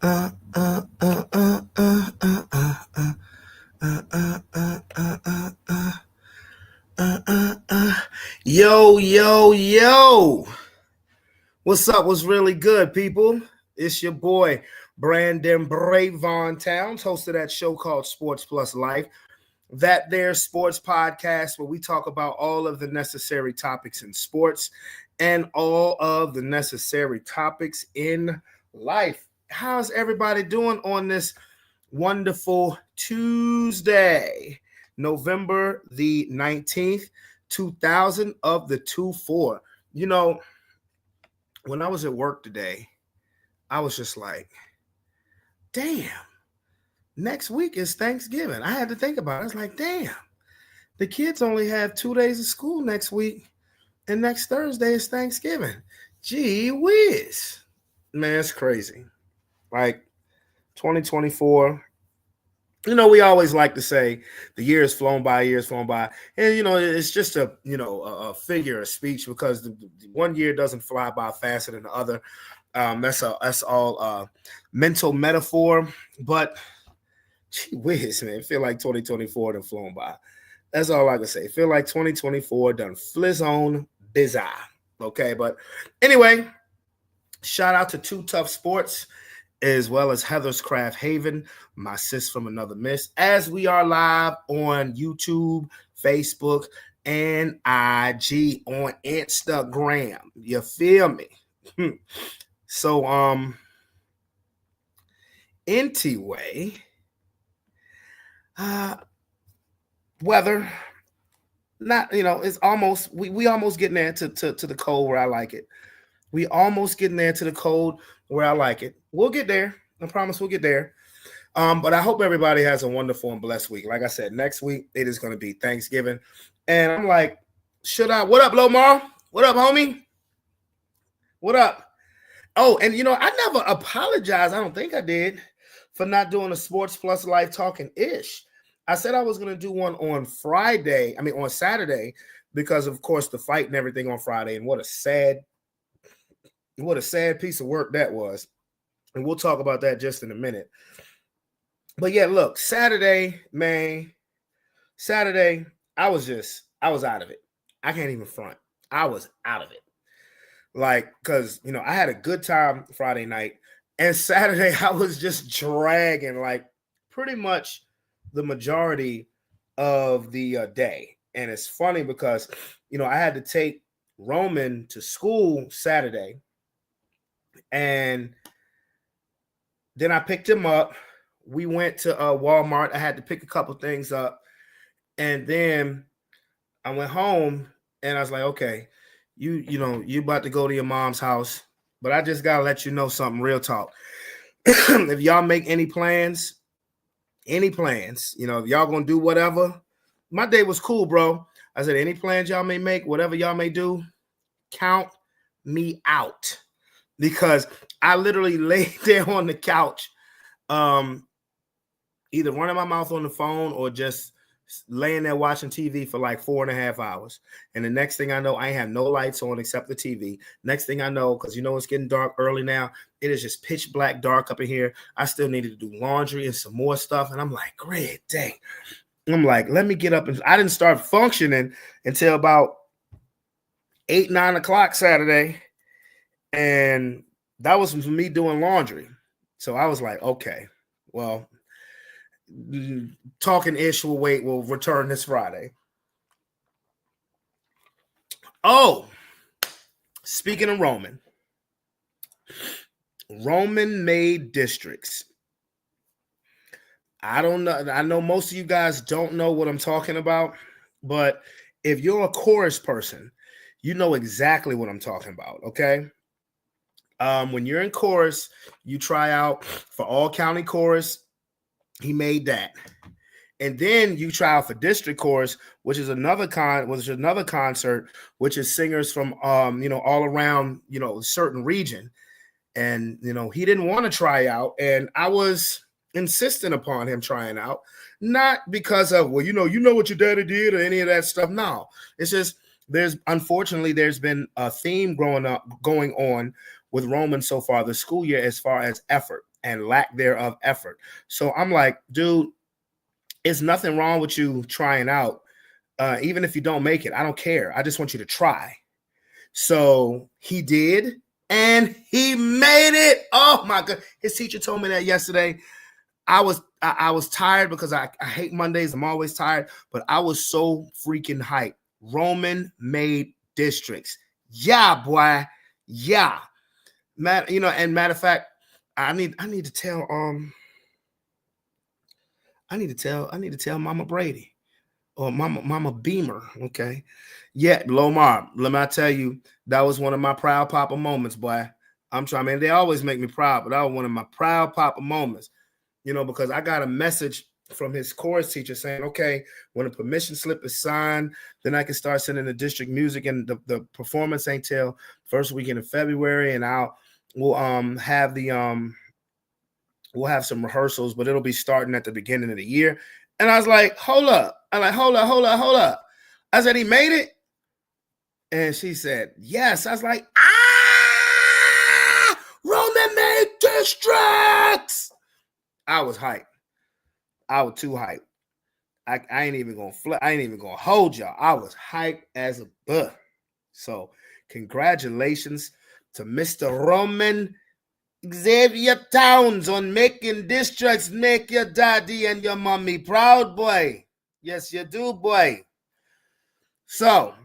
Uh, uh, uh, uh, uh, uh, uh, uh, uh, uh, uh, uh, uh, uh, Yo, yo, yo. What's up? What's really good, people? It's your boy, Brandon Brave Von Towns, host of that show called Sports Plus Life. That there sports podcast where we talk about all of the necessary topics in sports and all of the necessary topics in life. How's everybody doing on this wonderful Tuesday, November the 19th, 2000 of the 2-4? You know, when I was at work today, I was just like, damn, next week is Thanksgiving. I had to think about it. I was like, damn, the kids only have 2 days of school next week, and next Thursday is Thanksgiving. Gee whiz. Man, it's crazy. Like 2024, we always like to say the year has flown by, and it's just a figure of speech because the one year doesn't fly by faster than the other. That's all mental metaphor, but gee whiz, man, I feel like 2024 done flown by. That's all I can say. I feel like 2024 done fliz on bizarre. Okay, but anyway, shout out to Two Tough Sports as well as Heather's Craft Haven, my sis from another miss, as we are live on YouTube, Facebook, and IG on Instagram. You feel me? So, anyway, weather, not, it's almost, we almost getting there to the cold where I like it. We almost getting there to the cold where I like it. We'll get there. I promise we'll get there. But I hope everybody has a wonderful and blessed week. Like I said, next week it is going to be Thanksgiving. And I'm like, what up, Lomar? What up, homie? What up? Oh, and I never apologized. I don't think I did for not doing a Sports Plus Life talking ish. I said I was going to do one on on Saturday, because of course the fight and everything on Friday. And what a sad piece of work that was. And we'll talk about that just in a minute. But yeah, look, Saturday, I was out of it. I can't even front. I was out of it. Like, because, I had a good time Friday night, and Saturday I was just dragging, like, pretty much the majority of the day. And it's funny because, I had to take Roman to school Saturday, and then I picked him up. We went to Walmart. I had to pick a couple things up. And then I went home and I was like, okay, you about to go to your mom's house. But I just got to let you know something, real talk. If y'all make any plans, if y'all going to do whatever, my day was cool, bro. I said, any plans y'all may make, whatever y'all may do, count me out. Because I literally laid there on the couch, either running my mouth on the phone or just laying there watching TV for like 4.5 hours. And the next thing I know, I have no lights on except the TV. Next thing I know, because it's getting dark early now, it is just pitch black dark up in here. I still needed to do laundry and some more stuff. And I'm like, great, dang. I'm like, let me get up. And I didn't start functioning until about 8, 9 o'clock Saturday. And that was me doing laundry. So I was like, okay, well, talking ish will return this Friday. Oh, speaking of Roman made districts. I don't know. I know most of you guys don't know what I'm talking about, but if you're a chorus person, you know exactly what I'm talking about. Okay. When you're in chorus, you try out for all county chorus. He made that. And then you try out for district chorus, which is another concert, which is singers from all around, a certain region. And he didn't want to try out, and I was insistent upon him trying out, not because of what your daddy did or any of that stuff. No, it's just there's been a theme going on with Roman so far this school year as far as effort and lack thereof effort. So I'm like, dude, it's nothing wrong with you trying out. Even if you don't make it, I don't care. I just want you to try. So he did, and he made it. Oh my God. His teacher told me that yesterday. I was tired because I hate Mondays. I'm always tired, but I was so freaking hyped. Roman made districts. Yeah, boy. Yeah. And matter of fact, I need to tell Mama Brady or Mama Beamer. Okay. Yeah, Lomar, let me tell you, that was one of my proud papa moments, boy. I'm trying, man. They always make me proud, but that was one of my proud papa moments, because I got a message from his chorus teacher saying, okay, when a permission slip is signed, then I can start sending the district music, and the performance ain't till first weekend of February, and we'll have some rehearsals, but it'll be starting at the beginning of the year. And I was like, hold up. I'm like, hold up. I said, he made it? And she said, yes. I was like, Roman made districts. I was hyped. I was too hyped. I ain't even gonna hold y'all. I was hyped as a bug. So congratulations to Mr. Roman Xavier Towns on making districts. Make your daddy and your mommy proud, boy. Yes, you do, boy. So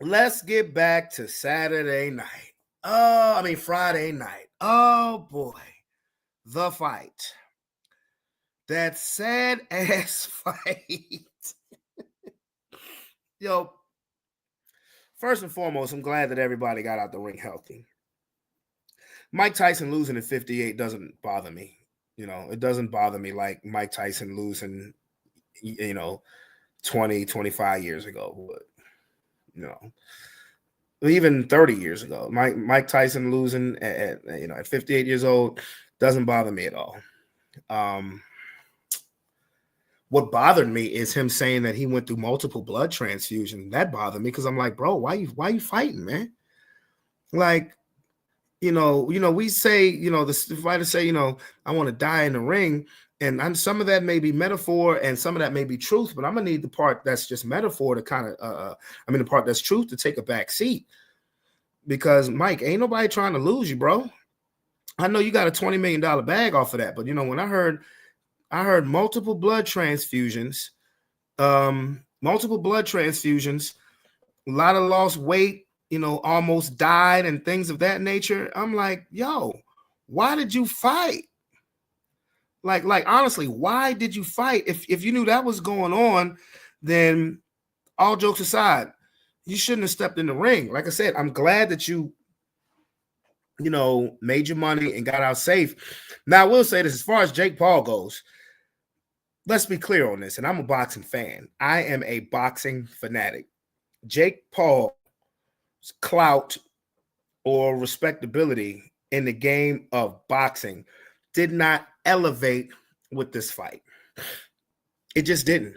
let's get back to Friday night. Oh boy, the fight. That sad ass fight. Yo, first and foremost, I'm glad that everybody got out the ring healthy. Mike Tyson losing at 58 doesn't bother me. It doesn't bother me like Mike Tyson losing, 20, 25 years ago. But, even 30 years ago, Mike Tyson losing at 58 years old doesn't bother me at all. What bothered me is him saying that he went through multiple blood transfusions. That bothered me because I'm like, bro, why you fighting, man? Like, we say, the fighters say, I want to die in the ring. And some of that may be metaphor and some of that may be truth, but I'm going to need the part that's just metaphor to kind of, the part that's truth to take a back seat. Because, Mike, ain't nobody trying to lose you, bro. I know you got a $20 million bag off of that, but, when I heard multiple blood transfusions, a lot of lost weight, almost died and things of that nature. I'm like, yo, why did you fight? Like honestly, why did you fight? If you knew that was going on, then all jokes aside, you shouldn't have stepped in the ring. Like I said, I'm glad that you made your money and got out safe. Now, I will say this, as far as Jake Paul goes, let's be clear on this, and I'm a boxing fan. I am a boxing fanatic. Jake Paul's clout or respectability in the game of boxing did not elevate with this fight. It just didn't.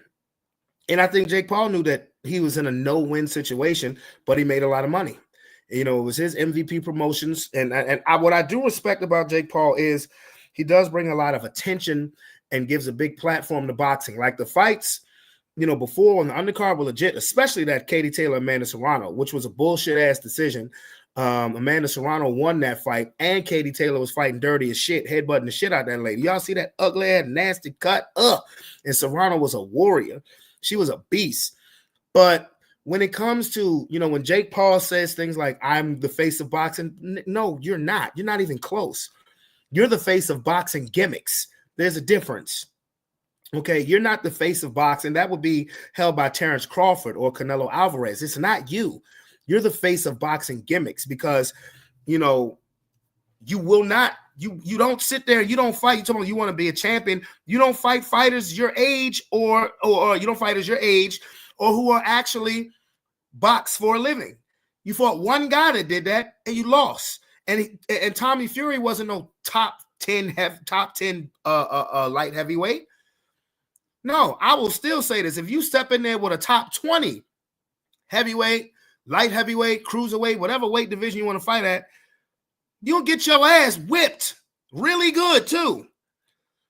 And I think Jake Paul knew that he was in a no-win situation, but he made a lot of money. It was his MVP promotions. And what I do respect about Jake Paul is he does bring a lot of attention and gives a big platform to boxing. Like the fights, before on the undercard were legit, especially that Katie Taylor, Amanda Serrano, which was a bullshit-ass decision. Amanda Serrano won that fight, and Katie Taylor was fighting dirty as shit, headbutting the shit out of that lady. Y'all see that ugly-ass, nasty cut? And Serrano was a warrior. She was a beast. But when it comes to, when Jake Paul says things like, I'm the face of boxing, no, you're not. You're not even close. You're the face of boxing gimmicks. There's a difference. Okay, you're not the face of boxing. That would be held by Terrence Crawford or Canelo Alvarez. It's not you. You're the face of boxing gimmicks because, you will not, you don't sit there, you don't fight. You talking about you want to be a champion. You don't fight fighters your age or you don't fight as your age or who are actually box for a living. You fought one guy that did that and you lost. And Tommy Fury wasn't no top 10 light heavyweight. No, I will still say this. If you step in there with a top 20 heavyweight, light heavyweight, cruiserweight, whatever weight division you want to fight at, you'll get your ass whipped really good too.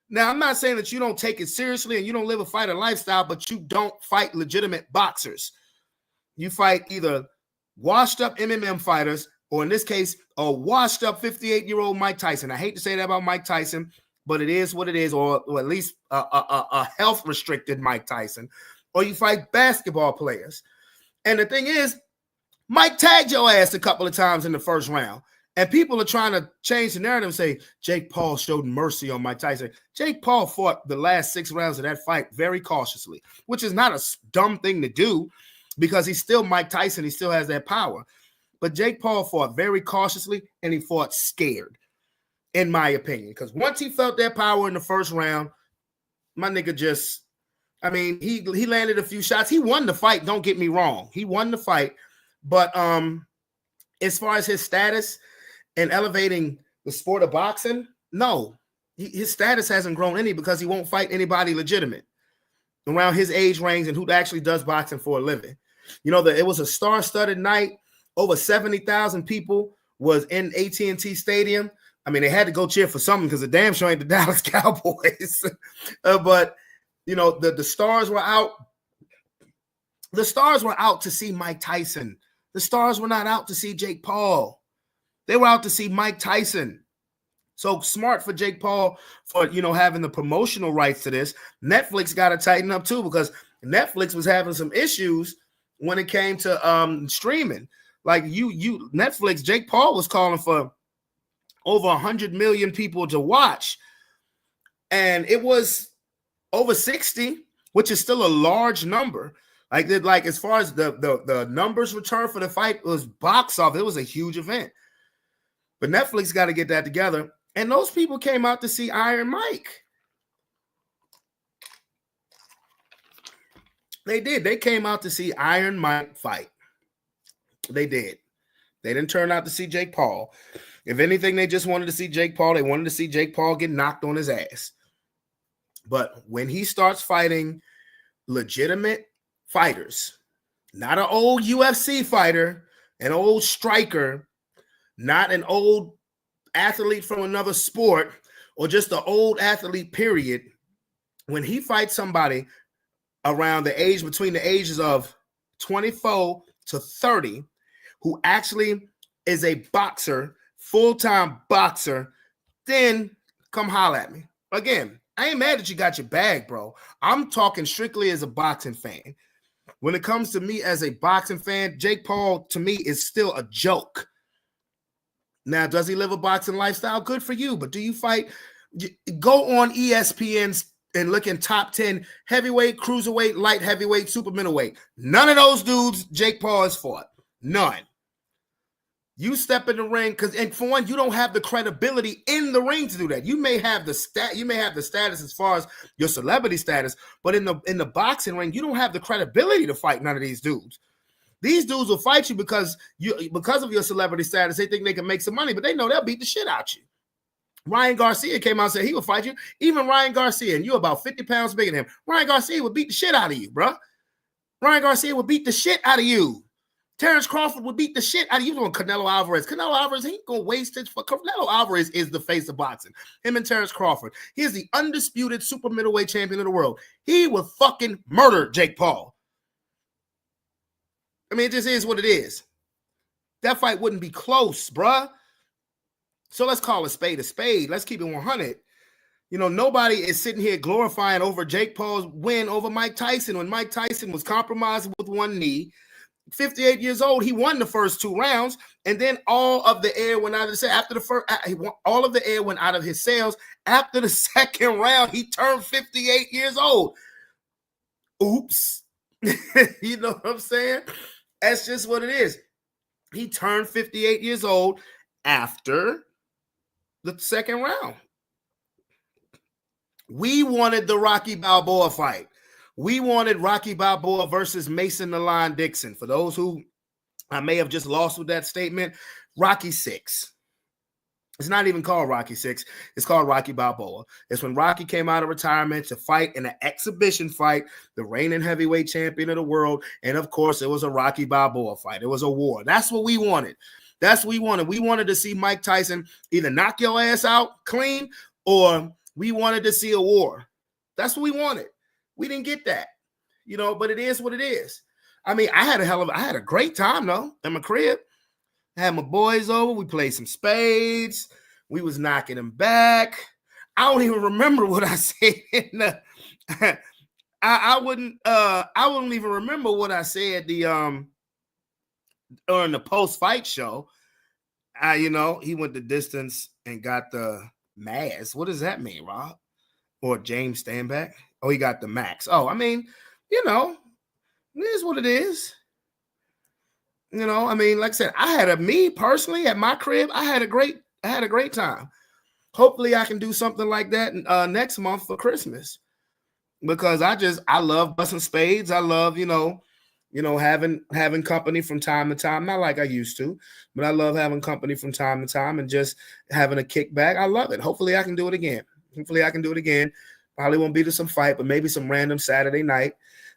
Now, I'm not saying that you don't take it seriously and you don't live a fighter lifestyle, but you don't fight legitimate boxers. You fight either washed up MMM fighters, or in this case, a washed up 58-year-old Mike Tyson. I hate to say that about Mike Tyson, but it is what it is, or at least a health restricted Mike Tyson. Or you fight basketball players. And the thing is, Mike tagged your ass a couple of times in the first round. And people are trying to change the narrative and say, Jake Paul showed mercy on Mike Tyson. Jake Paul fought the last 6 rounds of that fight very cautiously, which is not a dumb thing to do because he's still Mike Tyson. He still has that power. But Jake Paul fought very cautiously and he fought scared, in my opinion. Because once he felt that power in the first round, my nigga just, I mean, he landed a few shots. He won the fight, don't get me wrong. He won the fight. But as far as his status and elevating the sport of boxing, no. His status hasn't grown any because he won't fight anybody legitimate around his age range and who actually does boxing for a living. You know, it was a star-studded night. Over 70,000 people was in AT&T Stadium. I mean, they had to go cheer for something because the damn sure ain't the Dallas Cowboys. But, you know, the stars were out. The stars were out to see Mike Tyson. The stars were not out to see Jake Paul. They were out to see Mike Tyson. So smart for Jake Paul for, you know, having the promotional rights to this. Netflix got to tighten up too because Netflix was having some issues when it came to streaming. Like Netflix, Jake Paul was calling for over 100 million people to watch. And it was over 60, which is still a large number. Like as far as the numbers return for the fight, it was box office. It was a huge event. But Netflix got to get that together. And those people came out to see Iron Mike. They did. They came out to see Iron Mike fight. They did. They didn't turn out to see Jake Paul. If anything, they just wanted to see Jake Paul. They wanted to see Jake Paul get knocked on his ass. But when he starts fighting legitimate fighters, not an old UFC fighter, an old striker, not an old athlete from another sport, or just an old athlete, period. When he fights somebody around between the ages of 24 to 30, who actually is a boxer, full-time boxer, then come holler at me. Again, I ain't mad that you got your bag, bro. I'm talking strictly as a boxing fan. When it comes to me as a boxing fan, Jake Paul, to me, is still a joke. Now, does he live a boxing lifestyle? Good for you. But do you fight? Go on ESPN and look in top 10 heavyweight, cruiserweight, light heavyweight, super middleweight. None of those dudes Jake Paul has fought. None. You step in the ring and for one, you don't have the credibility in the ring to do that. You may have the status as far as your celebrity status, but in the boxing ring, you don't have the credibility to fight none of these dudes. These dudes will fight you because of your celebrity status. They think they can make some money, but they know they'll beat the shit out you. Ryan Garcia came out and said he would fight you. Even Ryan Garcia, and you're about 50 pounds bigger than him. Ryan Garcia would beat the shit out of you, bro. Ryan Garcia would beat the shit out of you. Terrence Crawford would beat the shit out of you on Canelo Alvarez. Canelo Alvarez, he ain't going to waste it. Canelo Alvarez is the face of boxing. Him and Terrence Crawford. He is the undisputed super middleweight champion of the world. He would fucking murder Jake Paul. I mean, it just is what it is. That fight wouldn't be close, bruh. So let's call a spade a spade. Let's keep it 100. You know, nobody is sitting here glorifying over Jake Paul's win over Mike Tyson when Mike Tyson was compromised with one knee. 58 years old, he won the first 2 rounds, and then all of the air went out of his sails. After the first, all of the air went out of his sails. After the second round, he turned 58 years old. Oops. You know what I'm saying? That's just what it is. He turned 58 years old after the second round. We wanted the Rocky Balboa fight. We wanted Rocky Balboa versus Mason the Lion Dixon. For those who I may have just lost with that statement, Rocky 6. It's not even called Rocky 6. It's called Rocky Balboa. It's when Rocky came out of retirement to fight in an exhibition fight, the reigning heavyweight champion of the world. And of course, it was a Rocky Balboa fight. It was a war. That's what we wanted. That's what we wanted. We wanted to see Mike Tyson either knock your ass out clean, or we wanted to see a war. That's what we wanted. We didn't get that, but it is what it is. I mean, I had a great time though in my crib. I had my boys over. We played some spades. We was knocking them back. I don't even remember what I said in the I wouldn't even remember what I said during the post-fight show. He went the distance and got the Maz. What does that mean, Rob? Or James Stanback? Oh, he got the max. Oh, I mean, it is what it is. I mean, like I said, me personally at my crib, I had a great time. Hopefully I can do something like that next month for Christmas, because I love busting spades. I love, having company from time to time. Not like I used to, but I love having company from time to time and just having a kickback. I love it. Hopefully I can do it again. Probably won't be to some fight, but maybe some random Saturday night.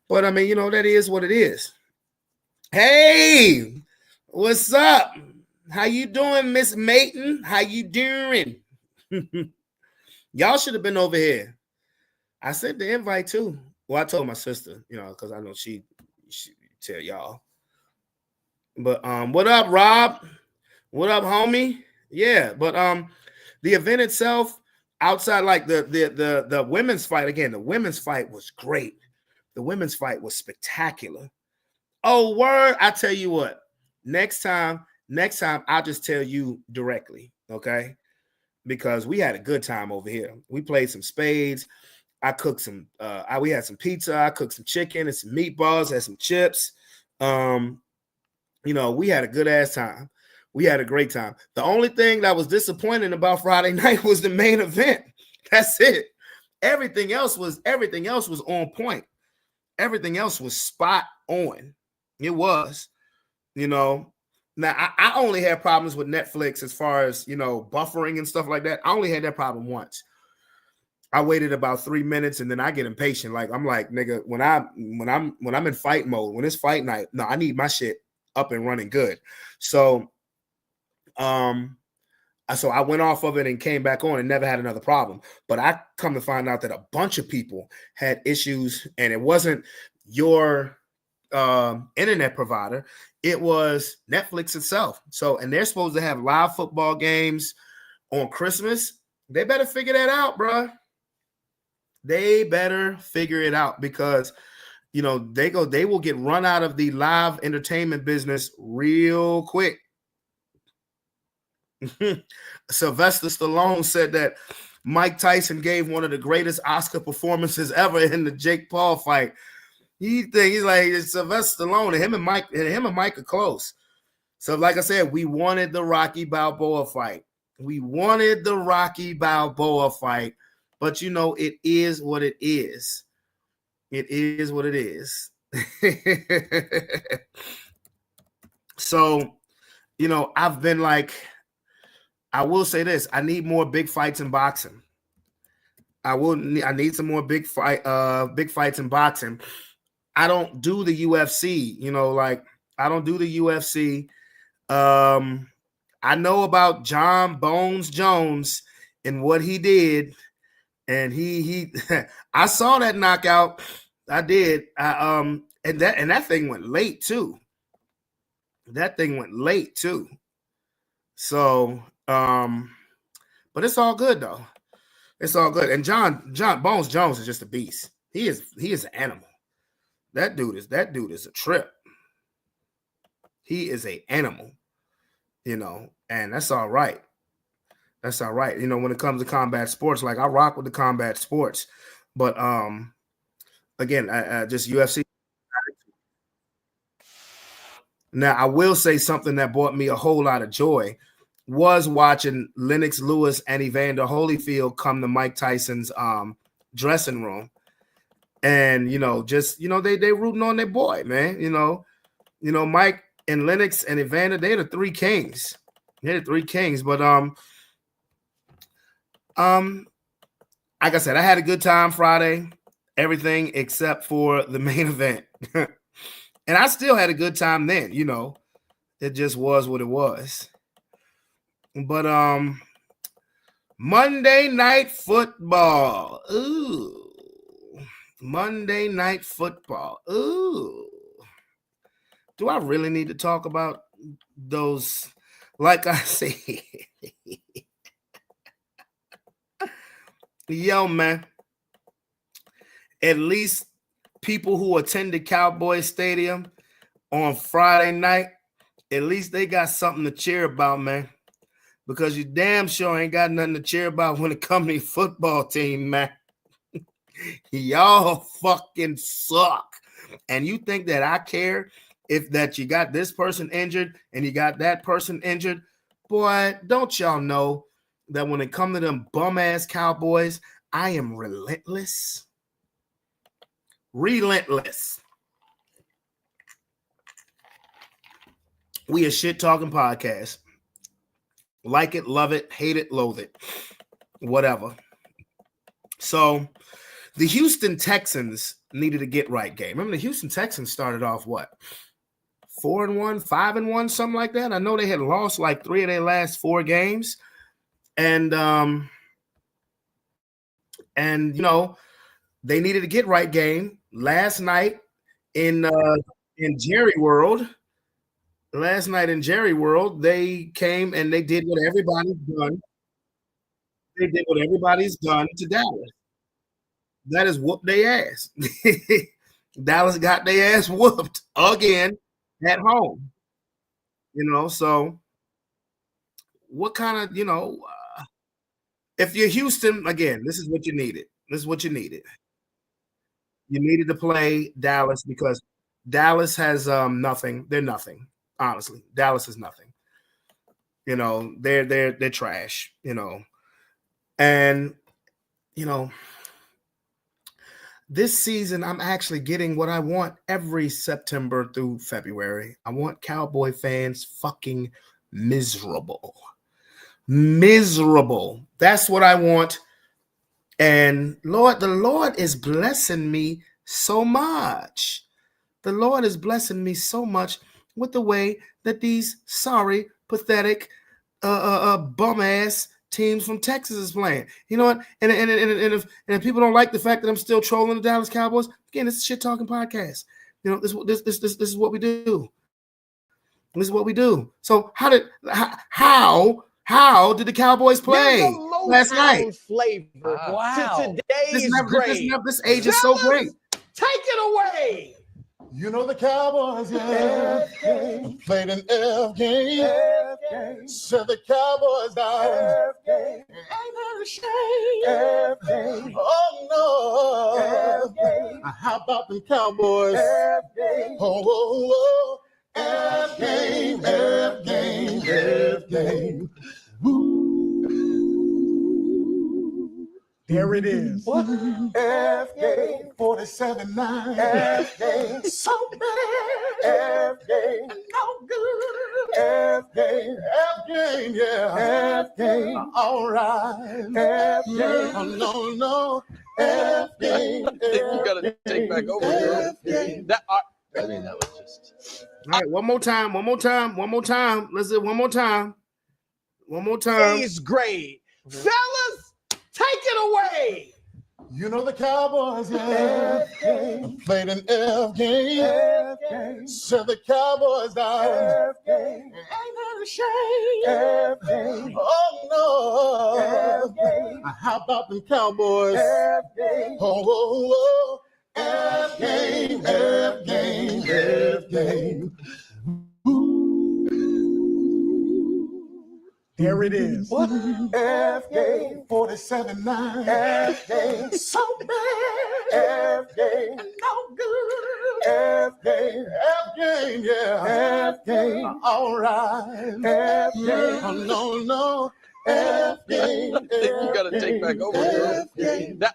But I mean, that is what it is. Hey, what's up? How you doing, Miss Mayton? How you doing? Y'all should have been over here. I sent the invite too. Well, I told my sister, because I know she tell y'all. But what up, Rob? What up, homie? Yeah, but the event itself, outside like the women's fight, again, the women's fight was great. The women's fight was spectacular. Oh, word! I tell you what. Next time, I'll just tell you directly, okay? Because we had a good time over here. We played some spades. I cooked some. We had some pizza. I cooked some chicken and some meatballs. Had some chips. We had a good ass time. We had a great time. The only thing that was disappointing about Friday night was the main event. That's it. Everything else was on point. Everything else was spot on. It was, Now I only had problems with Netflix as far as buffering and stuff like that. I only had that problem once. I waited about 3 minutes and then I get impatient. Like I'm like, nigga, when I'm in fight mode, when it's fight night, no, I need my shit up and running good. So I went off of it and came back on and never had another problem. But I come to find out that a bunch of people had issues, and it wasn't your internet provider. It was Netflix itself. So, and they're supposed to have live football games on Christmas. They better figure that out, bro. They better figure it out, because they will get run out of the live entertainment business real quick. Sylvester Stallone said that Mike Tyson gave one of the greatest Oscar performances ever in the Jake Paul fight. He's like, it's Sylvester Stallone, and him and Mike are close. So, like I said, we wanted the Rocky Balboa fight. But it is what it is. It is what it is. So, I've been like, I will say this: I need more big fights in boxing. I need some more big fights in boxing. I don't do the UFC, I don't do the UFC. I know about John Bones Jones and what he did, and he I saw that knockout. I did. And that thing went late too. So, but it's all good though. It's all good. And John Bones Jones is just a beast. He is an animal. That dude is a trip. He is an animal, and that's all right. That's all right. When it comes to combat sports, like I rock with the combat sports, but again, just UFC. Now, I will say something that brought me a whole lot of joy was watching Lennox Lewis and Evander Holyfield come to Mike Tyson's dressing room. And, they rooting on their boy, man. Mike and Lennox and Evander, they're the three kings. But like I said, I had a good time Friday, everything except for the main event. And I still had a good time then, It just was what it was. But Monday Night Football. Ooh. Monday Night Football. Ooh. Do I really need to talk about those? Like I said, yo, man. At least people who attended Cowboy Stadium on Friday night, at least they got something to cheer about, man. Because you damn sure ain't got nothing to cheer about when it comes to your football team, man. Y'all fucking suck. And you think that I care if that you got this person injured and you got that person injured? Boy, don't y'all know that when it comes to them bum-ass Cowboys, I am relentless. Relentless. We a shit-talking podcast. Like it, love it, hate it, loathe it. Whatever. So, the Houston Texans needed a get-right game. Remember, the Houston Texans started off, what? 4-1, 5-1, something like that. I know they had lost like 3 of their last 4 games. And you know, they needed a get-right game last night in Jerry World. Last night in Jerry World, they came and they did what everybody's done. They did what everybody's done to Dallas. That is whoop their ass. Dallas got their ass whooped again at home. You know, so what kind of, if you're Houston, again, this is what you needed. This is what you needed. You needed to play Dallas because Dallas has nothing. They're nothing. Honestly, Dallas is nothing. You know, they're trash, And, this season I'm actually getting what I want every September through February. I want Cowboy fans fucking miserable. Miserable. That's what I want. And the Lord is blessing me so much. The Lord is blessing me so much with the way that these sorry, pathetic, bum-ass teams from Texas is playing. You know what? And if people don't like the fact that I'm still trolling the Dallas Cowboys, again, it's a shit-talking podcast. This is what we do. This is what we do. So how did the Cowboys play last night? Flavor wow. To today's this age is so great. Take it away. You know the Cowboys, played an F game. Said the Cowboys down. Ain't that a shame? Oh no. How about them Cowboys? Oh, F game, F game, F game. Woo. There it is. What? F game 47-9. F game so bad. F game no good. F game, yeah. F game, all right. F game, no. F game. I think you gotta take back over. That was just. All right, one more time. Let's do it one more time. Today's grade. Fellas, take it away. You know the Cowboys, played an F game. Said the Cowboys down. Ain't that a shame? Oh no. How about them Cowboys? Oh, F game, F game, F game. There it is. What? F game 47-9. F game so bad. F game no good. F game, yeah. F game, all right. F game, no. F game. I think you gotta take back over. That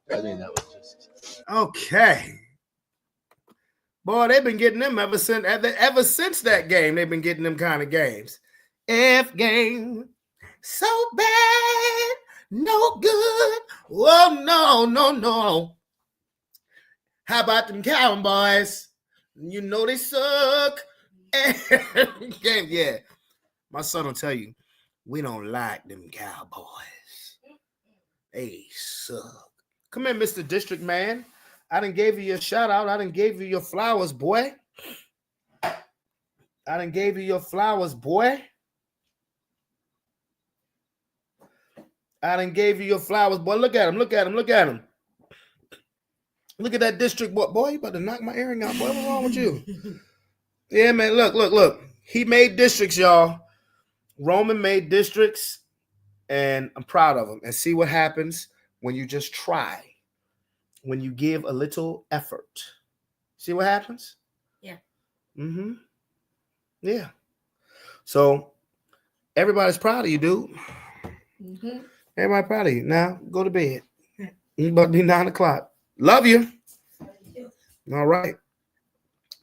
was just. Okay. Boy, they've been getting them ever since that game. They've been getting them kind of games. F game, so bad, no good. Oh, no. How about them Cowboys? You know they suck. F game, yeah. My son will tell you. We don't like them Cowboys. They suck. Come here, Mr. District Man. I done gave you your shout out. I done gave you your flowers, boy. I done gave you your flowers, boy. I done gave you your flowers, boy. Look at him. Look at him. Look at him. Look at that district boy. Boy, you about to knock my earring out, boy. What's wrong with you? Yeah, man. Look. He made districts, y'all. Roman made districts, and I'm proud of him. And see what happens when you just try. When you give a little effort. See what happens? Yeah. Mm-hmm. Yeah. So everybody's proud of you, dude. Mm-hmm. Everybody proud of you. Now go to bed. It's about to be 9 o'clock. Love you. All right.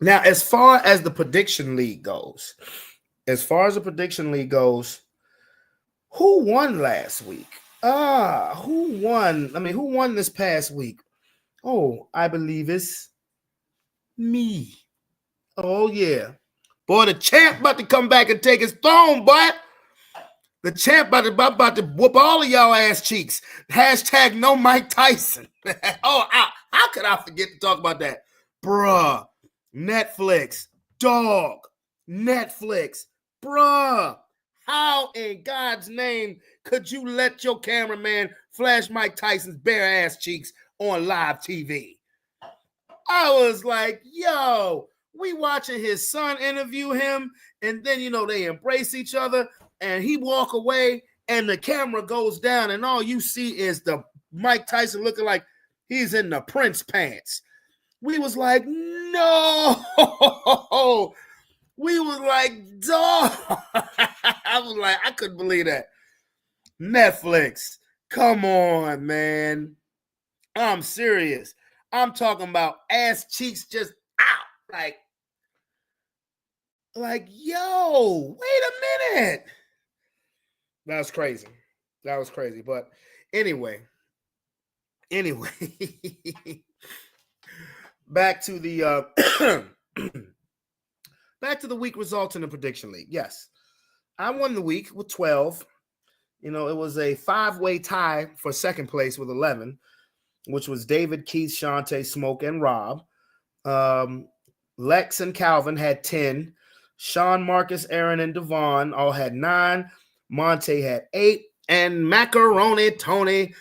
Now, as far as the prediction league goes, who won last week? Who won? I mean, who won this past week? Oh, I believe it's me. Oh, yeah. Boy, the champ about to come back and take his throne, boy. The champ about to whoop all of y'all ass cheeks. Hashtag no Mike Tyson. How could I forget to talk about that? Bruh. Netflix. Dog. Netflix. Bruh. How in God's name could you let your cameraman flash Mike Tyson's bare ass cheeks on live TV? I was like, yo, we watching his son interview him, and then, they embrace each other, and he walk away, and the camera goes down, and all you see is the Mike Tyson looking like he's in the Prince pants. We was like, no. We was like, dog. I was like, I couldn't believe that. Netflix, come on, man. I'm serious. I'm talking about ass cheeks just out. Like, yo, wait a minute. That was crazy. But anyway, back to the back to the week results in the prediction league. Yes, I won the week with 12. It was a 5-way tie for second place with 11, which was David, Keith, Shante, Smoke, and Rob. Lex and Calvin had 10. Sean, Marcus, Aaron, and Devon all had 9. Monte had 8. And Macaroni Tony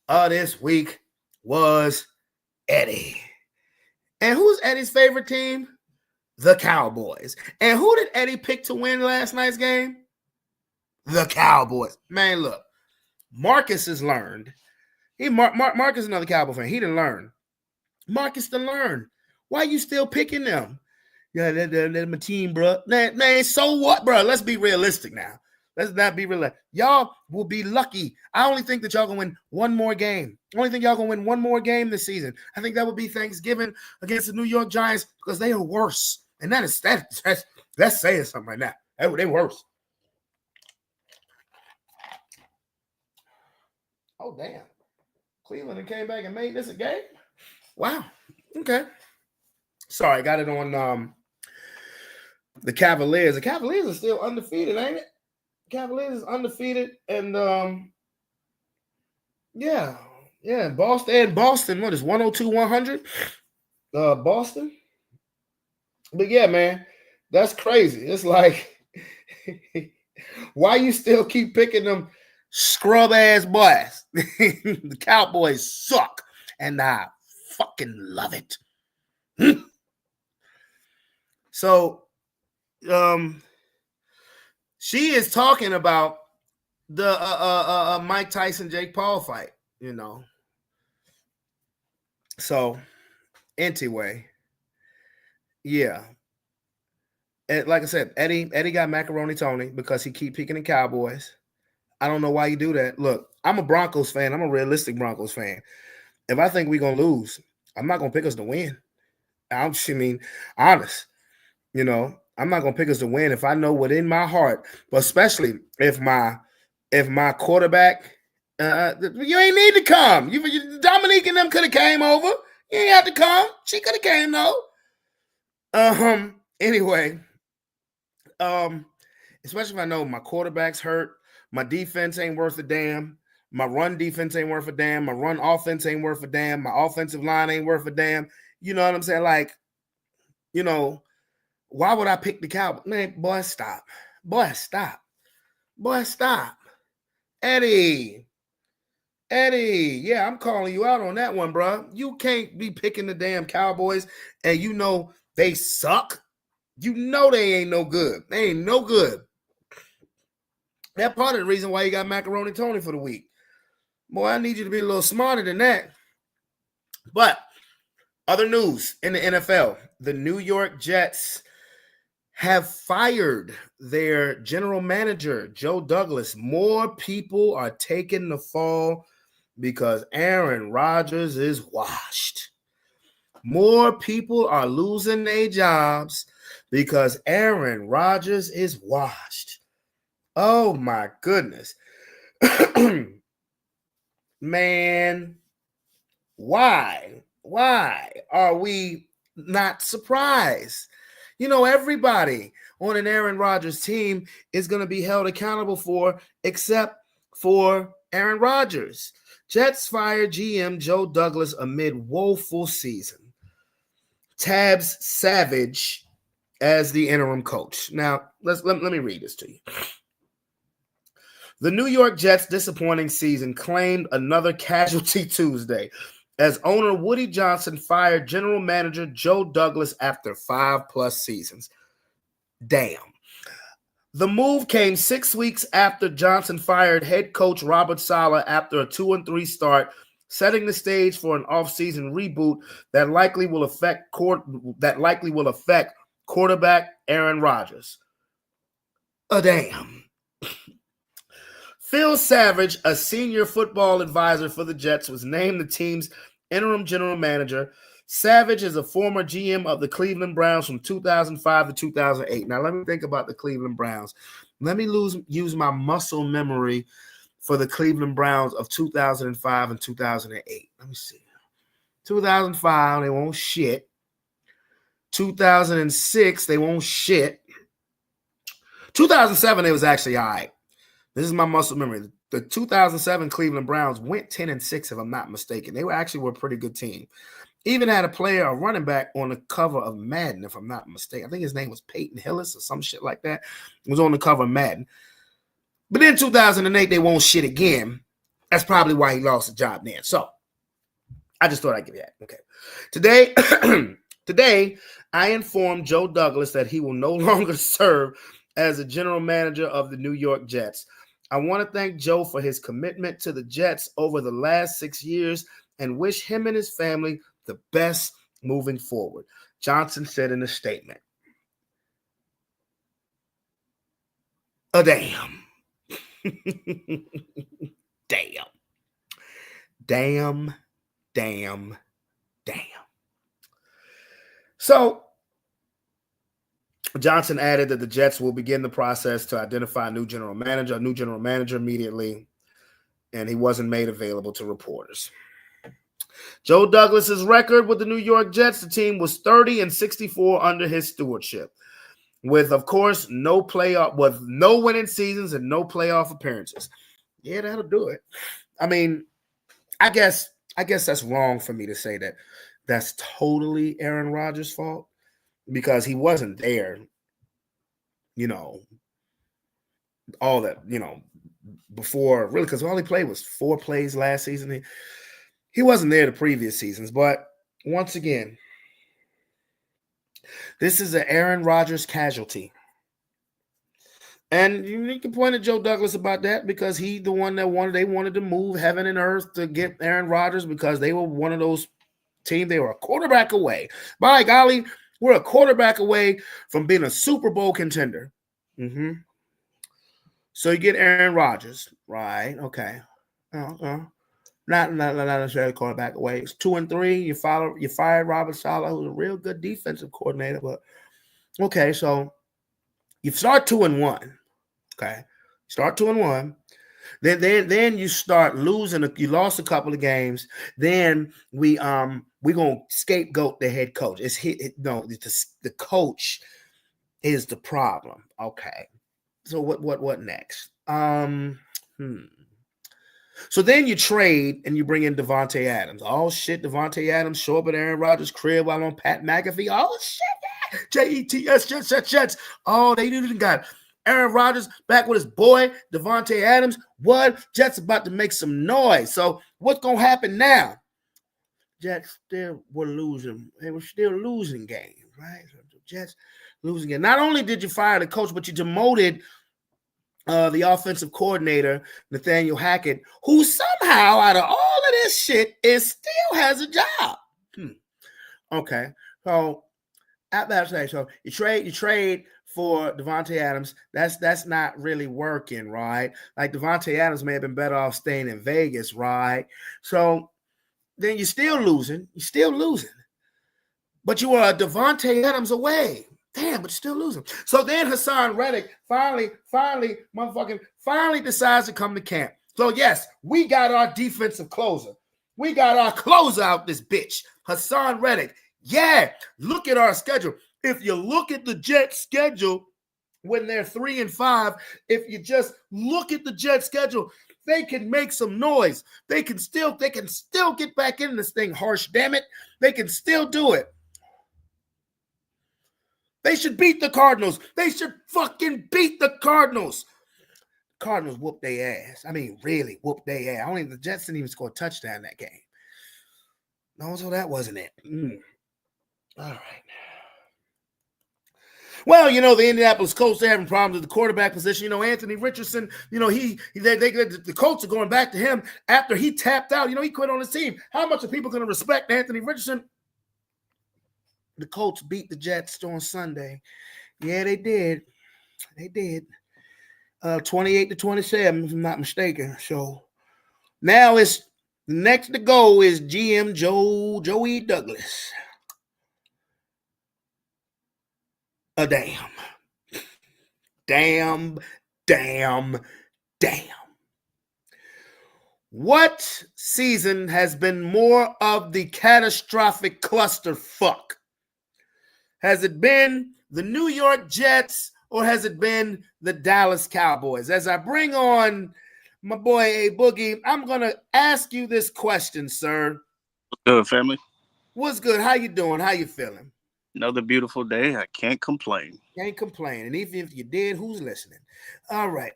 this week was Eddie. And who's Eddie's favorite team? The Cowboys. And who did Eddie pick to win last night's game? The Cowboys. Man, look, Marcus has learned. Marcus is another Cowboy fan. He didn't learn. Marcus didn't learn. Why are you still picking them? Yeah, they're my team, bro. Man, so what, bro? Let's be realistic now. Let's not be realistic. Y'all will be lucky. I only think that y'all going to win one more game. I only think y'all going to win one more game this season. I think that would be Thanksgiving against the New York Giants because they are worse. And that's saying something right now. They worse. Oh, damn. Cleveland came back and made this a game? Wow. Okay. Sorry, got it on the Cavaliers. The Cavaliers are still undefeated, ain't it? Cavaliers is undefeated, and yeah. Boston, what is 102-100? Boston. But yeah, man, that's crazy. It's like, why you still keep picking them scrub ass boys? The Cowboys suck, and I fucking love it. So, she is talking about the Mike Tyson Jake Paul fight, So, anyway, yeah. And like I said, Eddie got Macaroni Tony because he keep picking the Cowboys. I don't know why you do that. Look, I'm a Broncos fan. I'm a realistic Broncos fan. If I think we're gonna lose, I'm not gonna pick us to win. Honest. I'm not gonna pick us to win if I know within my heart, but especially if my quarterback, you ain't need to come. Dominique and them could have came over. You ain't have to come. She could have came though. Anyway, especially if I know my quarterback's hurt, My defense ain't worth a damn. My run defense ain't worth a damn. My run offense ain't worth a damn. My offensive line ain't worth a damn. You know what I'm saying? Like, you know, why would I pick the Cowboys? Man, boy, stop. Boy, stop. Boy, stop. Eddie. Yeah, I'm calling you out on that one, bro. You can't be picking the damn Cowboys and you know they suck. You know they ain't no good. They ain't no good. That's part of the reason why you got Macaroni Tony for the week. Boy, I need you to be a little smarter than that. But other news in the NFL, the New York Jets have fired their general manager, Joe Douglas. More people are taking the fall because Aaron Rodgers is washed. More people are losing their jobs because Aaron Rodgers is washed. Oh, my goodness. Man, why are we not surprised? You know, everybody on an Aaron Rodgers team is going to be held accountable for, except for Aaron Rodgers. Jets fired GM Joe Douglas amid woeful season. Tabs Savage as the interim coach. Now, let me read this to you. The New York Jets' disappointing season claimed another casualty Tuesday as owner Woody Johnson fired general manager Joe Douglas after 5+ seasons. Damn. The move came 6 weeks after Johnson fired head coach Robert Saleh after a 2-3 start, setting the stage for an offseason reboot that likely will affect quarterback Aaron Rodgers. Damn. Phil Savage, a senior football advisor for the Jets, was named the team's interim general manager. Savage is a former GM of the Cleveland Browns from 2005 to 2008. Now, let me think about the Cleveland Browns. Let me use my muscle memory for the Cleveland Browns of 2005 and 2008. Let me see. 2005, they won't shit. 2006, they won't shit. 2007, it was actually all right. This is my muscle memory. The 2007 Cleveland Browns went 10-6, if I'm not mistaken. They were a pretty good team. Even had a running back on the cover of Madden, if I'm not mistaken. I think his name was Peyton Hillis or some shit like that. It was on the cover of Madden. But then 2008, they won't shit again. That's probably why he lost the job then. So I just thought I'd give you that. Okay. Today, I informed Joe Douglas that he will no longer serve as a general manager of the New York Jets. I want to thank Joe for his commitment to the Jets over the last 6 years and wish him and his family the best moving forward, Johnson said in a statement. Damn. Damn. So, Johnson added that the Jets will begin the process to identify a new general manager immediately, and he wasn't made available to reporters. Joe Douglas's record with the New York Jets, the team was 30-64 under his stewardship, with, of course, no winning seasons and no playoff appearances. Yeah, that'll do it. I mean, I guess that's wrong for me to say that that's totally Aaron Rodgers' fault, because he wasn't there, all that, before, really, because all he played was 4 plays last season. He wasn't there the previous seasons. But once again, this is an Aaron Rodgers casualty. And you can point at Joe Douglas about that, because he the one that they wanted to move heaven and earth to get Aaron Rodgers, because they were one of those teams. They were a quarterback away. By golly, we're a quarterback away from being a Super Bowl contender. Mm-hmm. So you get Aaron Rodgers, right? Okay. Not necessarily quarterback away. It's 2-3. You fired Robert Saleh, who's a real good defensive coordinator. But okay, so you start 2-1. Okay, start 2-1. Then you start losing. You lost a couple of games. Then we're gonna scapegoat the head coach. The coach is the problem. Okay, so what next? So then you trade and you bring in Davante Adams. Oh, shit, Davante Adams show up at Aaron Rodgers' crib while on Pat McAfee. Oh, shit, Jets, Jets. Oh, they didn't got Aaron Rodgers back with his boy, Davante Adams. What? Jets about to make some noise. So what's going to happen now? Jets still were losing. They were still losing games, right? So Jets losing games. Not only did you fire the coach, but you demoted the offensive coordinator, Nathaniel Hackett, who somehow, out of all of this shit, still has a job. Okay. So at that stage, so you trade for Davante Adams. That's not really working, right? Like Davante Adams may have been better off staying in Vegas, right? So then you're still losing. But you are Davante Adams away. Damn, but you're still losing. So then Hassan Reddick finally decides to come to camp. So yes, we got our defensive closer. We got our closer out this bitch, Hassan Reddick. Yeah, look at our schedule. If you look at the Jets schedule when they're 3-5, if you just look at the Jets schedule, they can make some noise. They can still get back in this thing, harsh, damn it. They can still do it. They should beat the Cardinals. They should fucking beat the Cardinals. Cardinals whooped their ass. I mean, really whooped their ass. The Jets didn't even score a touchdown that game. No, so that wasn't it. All right. Well, the Indianapolis Colts, they're having problems with the quarterback position. Anthony Richardson, the Colts are going back to him after he tapped out. He quit on his team. How much are people going to respect Anthony Richardson? The Colts beat the Jets on Sunday. Yeah, they did. 28-27, if I'm not mistaken. So now the next to go is GM Joey Douglas. Damn. What season has been more of the catastrophic clusterfuck? Has it been the New York Jets or has it been the Dallas Cowboys? As I bring on my boy A Boogie, I'm going to ask you this question, sir. What's good, family? What's good? How you doing? How you feeling? Another beautiful day. I can't complain. Can't complain. And even if you did, who's listening? All right.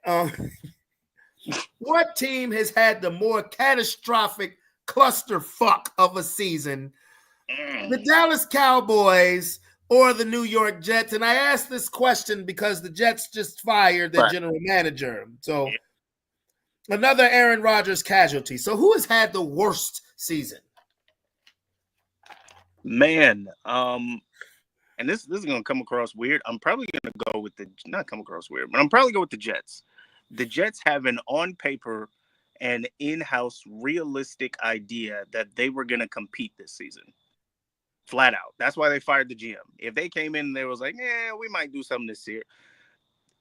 What team has had the more catastrophic clusterfuck of a season? The Dallas Cowboys or the New York Jets? And I ask this question because the Jets just fired their general manager. So another Aaron Rodgers casualty. So who has had the worst season? Man, and this is going to come across weird. I'm probably going to go with I'm probably going with the Jets. The Jets have an on paper and in-house realistic idea that they were going to compete this season. Flat out. That's why they fired the GM. If they came in and they was like, yeah, we might do something this year,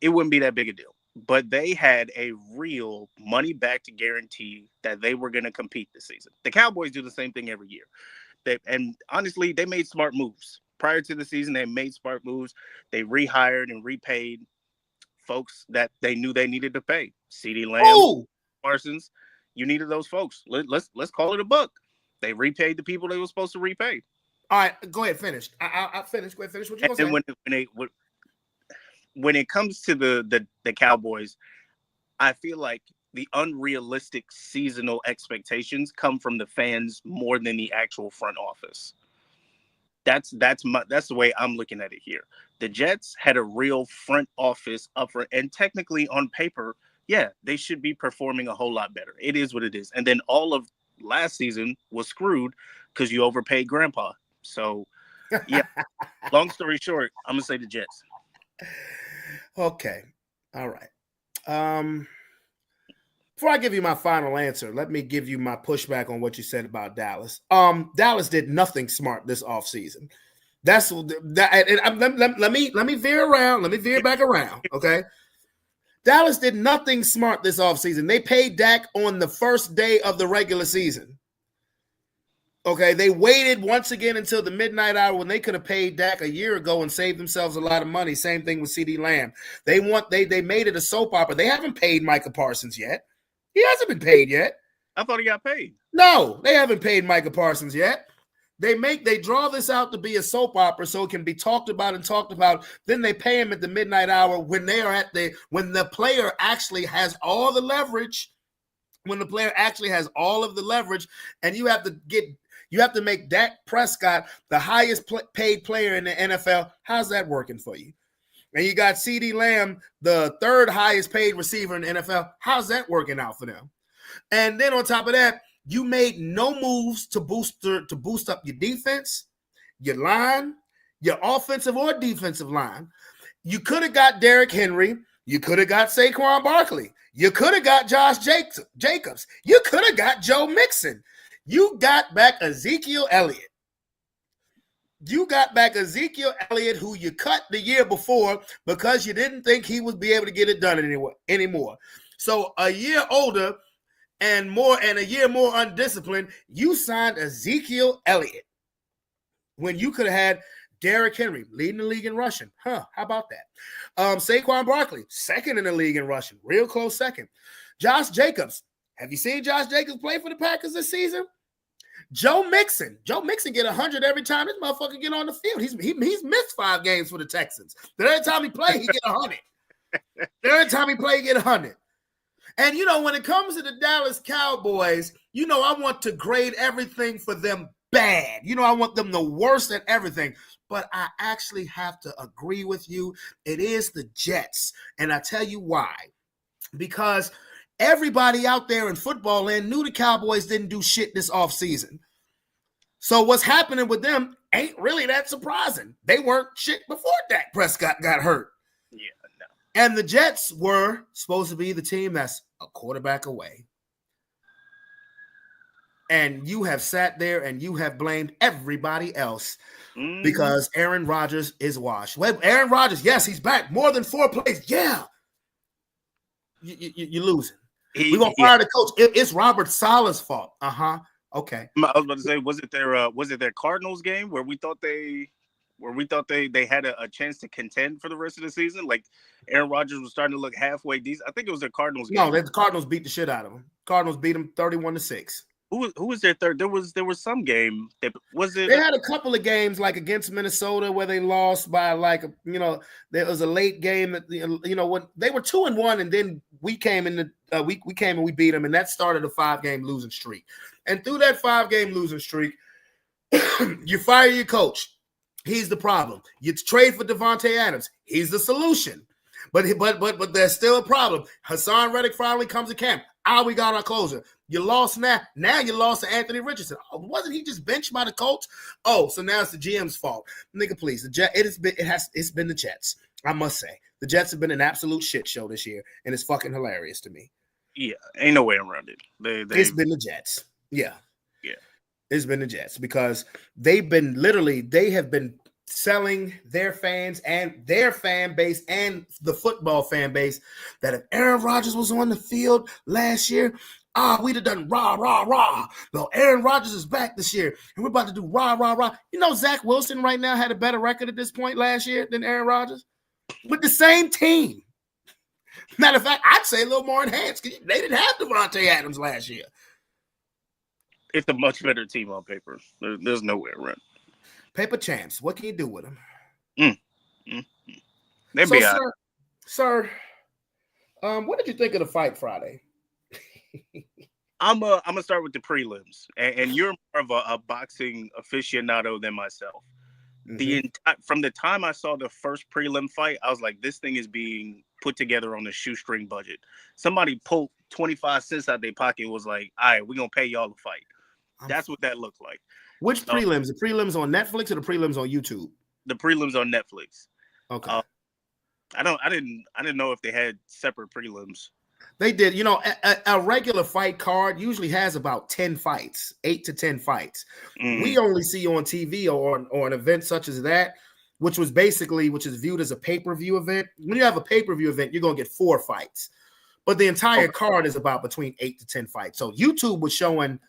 it wouldn't be that big a deal. But they had a real money-back to guarantee that they were going to compete this season. The Cowboys do the same thing every year. And honestly, they made smart moves. Prior to the season, they made smart moves. They rehired and repaid folks that they knew they needed to pay. CeeDee Lamb, Parsons, you needed those folks. Let's call it a buck. They repaid the people they were supposed to repay. All right, go ahead, finish. I'll finish. Go ahead, finish what you're going to say. When it comes to the Cowboys, I feel like the unrealistic seasonal expectations come from the fans more than the actual front office. That's the way I'm looking at it here. The Jets had a real front office up front, and technically on paper, yeah, they should be performing a whole lot better. It is what it is. And then all of last season was screwed because you overpaid Grandpa. So, yeah, long story short, I'm going to say the Jets. Okay. All right. Before I give you my final answer, let me give you my pushback on what you said about Dallas. Dallas did nothing smart this offseason. Let me veer around. Let me veer back around, okay? Dallas did nothing smart this offseason. They paid Dak on the first day of the regular season. Okay, they waited once again until the midnight hour when they could have paid Dak a year ago and saved themselves a lot of money. Same thing with CeeDee Lamb. They made it a soap opera. They haven't paid Micah Parsons yet. He hasn't been paid yet. I thought he got paid. No, they haven't paid Micah Parsons yet. They draw this out to be a soap opera so it can be talked about and talked about. Then they pay him at the midnight hour when when the player actually has all the leverage. When the player actually has all of the leverage, and you have to make Dak Prescott the highest paid player in the NFL. How's that working for you? And you got CeeDee Lamb, the third highest paid receiver in the NFL. How's that working out for them? And then on top of that, you made no moves to boost up your defense, your line, your offensive or defensive line. You could have got Derrick Henry. You could have got Saquon Barkley. You could have got Josh Jacobs. You could have got Joe Mixon. You got back Ezekiel Elliott. Who you cut the year before because you didn't think he would be able to get it done anymore. So a year older and a year more undisciplined, you signed Ezekiel Elliott when you could have had Derrick Henry leading the league in rushing. How about that? Saquon Barkley, second in the league in rushing, real close second. Josh Jacobs. Have you seen Josh Jacobs play for the Packers this season? Joe Mixon get 100 every time this motherfucker get on the field. He's missed 5 games for the Texans. But every time he play, he get 100. Every time he play, he get 100. And, when it comes to the Dallas Cowboys, I want to grade everything for them bad. I want them the worst at everything. But I actually have to agree with you. It is the Jets. And I tell you why. Because everybody out there in football land knew the Cowboys didn't do shit this offseason. So what's happening with them ain't really that surprising. They weren't shit before Dak Prescott got hurt. Yeah, no. And the Jets were supposed to be the team that's a quarterback away. And you have sat there and you have blamed everybody else because Aaron Rodgers is washed. Well, Aaron Rodgers, yes, he's back. More than 4 plays. Yeah. You're losing. We're going to fire the coach. It's Robert Saleh's fault. Okay. I was about to say, was it their Cardinals game where we thought they had a chance to contend for the rest of the season? Like Aaron Rodgers was starting to look halfway decent. I think it was their Cardinals game. No, the Cardinals beat the shit out of them. Cardinals beat them 31-6. Who was their third? There was some game that was it. They had a couple of games like against Minnesota where they lost by there was a late game that when they were 2-1 and then we came and we beat them and that started a 5-game losing streak. And through that 5-game losing streak, you fire your coach. He's the problem. You trade for Devontae Adams. He's the solution. But there's still a problem. Hassan Reddick finally comes to camp. We got our closer. You lost now. Now you lost to Anthony Richardson. Wasn't he just benched by the Colts? So now it's the GM's fault. Nigga, please. It's been the Jets. I must say. The Jets have been an absolute shit show this year, and it's fucking hilarious to me. Yeah, ain't no way around it. It's been the Jets. Yeah. Yeah. It's been the Jets because they have been selling their fans and their fan base and the football fan base that if Aaron Rodgers was on the field last year, we'd have done rah, rah, rah. No, Aaron Rodgers is back this year, and we're about to do rah, rah, rah. Zach Wilson right now had a better record at this point last year than Aaron Rodgers with the same team. Matter of fact, I'd say a little more enhanced because they didn't have Devontae Adams last year. It's a much better team on paper. There's no way around. Paper champs. What can you do with them? They'd be out. Sir, what did you think of the fight Friday? I'm gonna start with the prelims, and you're more of a boxing aficionado than myself. Mm-hmm. From the time I saw the first prelim fight, I was like, this thing is being put together on a shoestring budget. Somebody pulled 25 cents out their pocket and was like, all right, we're gonna pay y'all to fight. That's what that looked like. Which prelims? The prelims on Netflix or the prelims on YouTube? The prelims on Netflix. Okay. I didn't know if they had separate prelims. They did. A regular fight card usually has about 10 fights, 8 to 10 fights. Mm-hmm. We only see on TV or an event such as that, which is viewed as a pay-per-view event. When you have a pay-per-view event, you're gonna get 4 fights, but the entire card is about between 8 to 10 fights. So YouTube was showing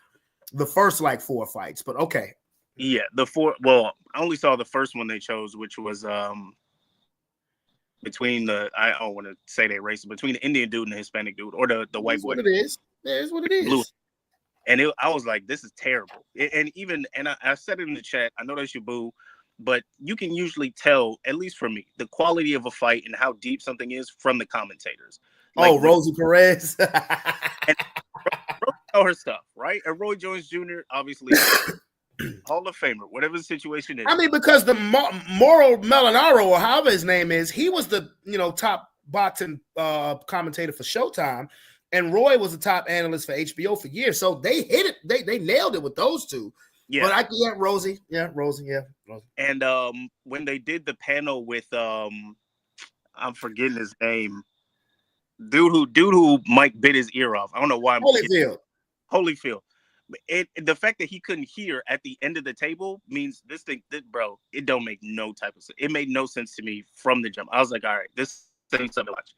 the first 4 fights, but okay. Yeah, the 4. Well, I only saw the first one they chose, which was between I don't want to say they racist, between the Indian dude and the Hispanic dude, or the white boy. What it is. It's what it Blew is. And I was like, this is terrible. I said it in the chat. I know that's your boo, but you can usually tell, at least for me, the quality of a fight and how deep something is from the commentators. Like, Rosie Perez. And know her stuff, right? And Roy Jones Jr., obviously, Hall of Famer, whatever the situation is. I mean, because the Mauro Molinaro, or however his name is, he was the top boxing commentator for Showtime. And Roy was the top analyst for HBO for years. So they hit it. They nailed it with those two. Yeah. But Rosie. Yeah, Rosie. And when they did the panel with I'm forgetting his name. Dude who Mike bit his ear off. I don't know why. Holyfield. The fact that he couldn't hear at the end of the table means bro, it don't make no type of sense. It made no sense to me from the jump. I was like, all right, this ain't something to watch.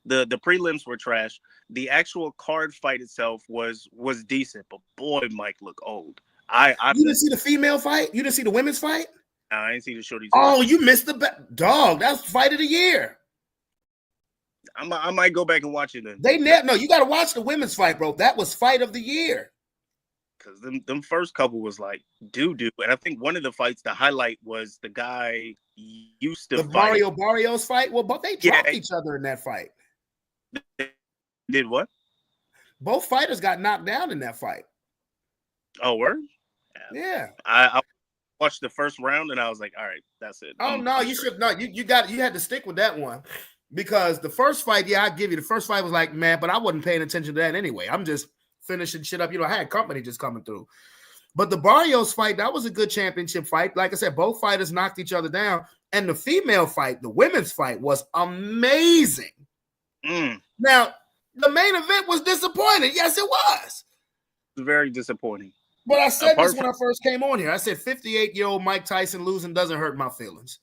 The prelims were trash. The actual card fight itself was decent, but boy, Mike looked old. You didn't see the female fight? You didn't see the women's fight? No, I didn't see the shorty. Oh, you missed the dog. That's fight of the year. I might go back and watch it then. No, you got to watch the women's fight, bro. That was fight of the year. Because them first couple was like doo. And I think one of the fights, the highlight was the guy used to fight. Mario Barrios fight? Well, but they dropped each other in that fight. Did what? Both fighters got knocked down in that fight. Oh, word? Yeah. I watched the first round and I was like, all right, that's it. Oh, no, you should not. You had to stick with that one. Because the first fight, I give you, the first fight was like, man, but I wasn't paying attention to that anyway. I'm just finishing shit up. I had company just coming through. But the Barrios fight, that was a good championship fight. Like I said, both fighters knocked each other down. And the female fight, the women's fight, was amazing. Now, the main event was disappointing. Yes, it was. Very disappointing. But I said this when I first came on here. I said 58-year-old Mike Tyson losing doesn't hurt my feelings.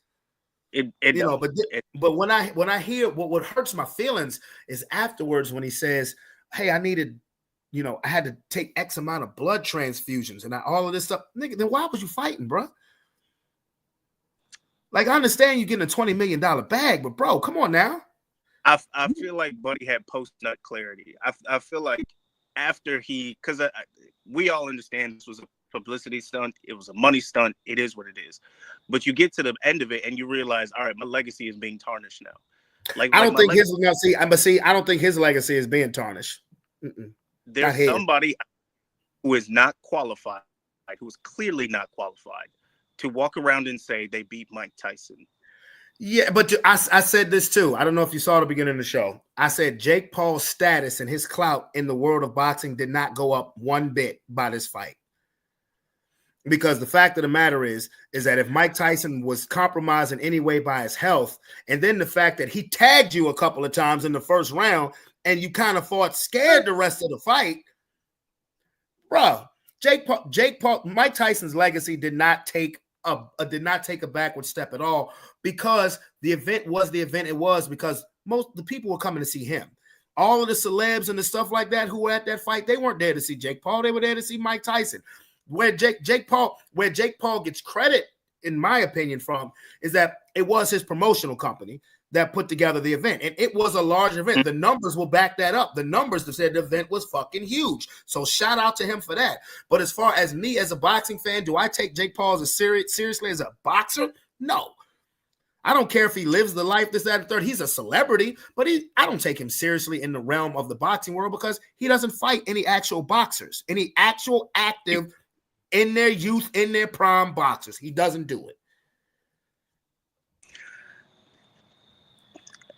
But when I hear what hurts my feelings is afterwards when he says, hey, I needed, I had to take X amount of blood transfusions and all of this stuff. Nigga, then why was you fighting, bro? Like, I understand you getting a $20 million bag, but bro, come on now. I feel like Buddy had post-nut clarity. I feel like after because we all understand this was a publicity stunt. It was a money stunt. It is what it is. But you get to the end of it and you realize, all right, my legacy is being tarnished now. I don't think his legacy is being tarnished. There's somebody who is not qualified, who is clearly not qualified to walk around and say they beat Mike Tyson. Yeah, but I said this too. I don't know if you saw the beginning of the show. I said Jake Paul's status and his clout in the world of boxing did not go up one bit by this fight. Because the fact of the matter is that if Mike Tyson was compromised in any way by his health, and then the fact that he tagged you a couple of times in the first round and you kind of fought scared the rest of the fight, bro, Mike Tyson's legacy did not take a backward step at all, because the event was the event it was, because most of the people were coming to see him. All of the celebs and the stuff like that who were at that fight, they weren't there to see Jake Paul. They were there to see Mike Tyson. Where Jake Paul gets credit, in my opinion, from is that it was his promotional company that put together the event, and it was a large event. The numbers will back that up. The numbers that said the event was fucking huge. So shout out to him for that. But as far as me as a boxing fan, do I take Jake Paul seriously as a boxer? No. I don't care if he lives the life, this, that, and third. He's a celebrity, but I don't take him seriously in the realm of the boxing world, because he doesn't fight any actual boxers, any actual active in their youth, in their prime boxers. He doesn't do it.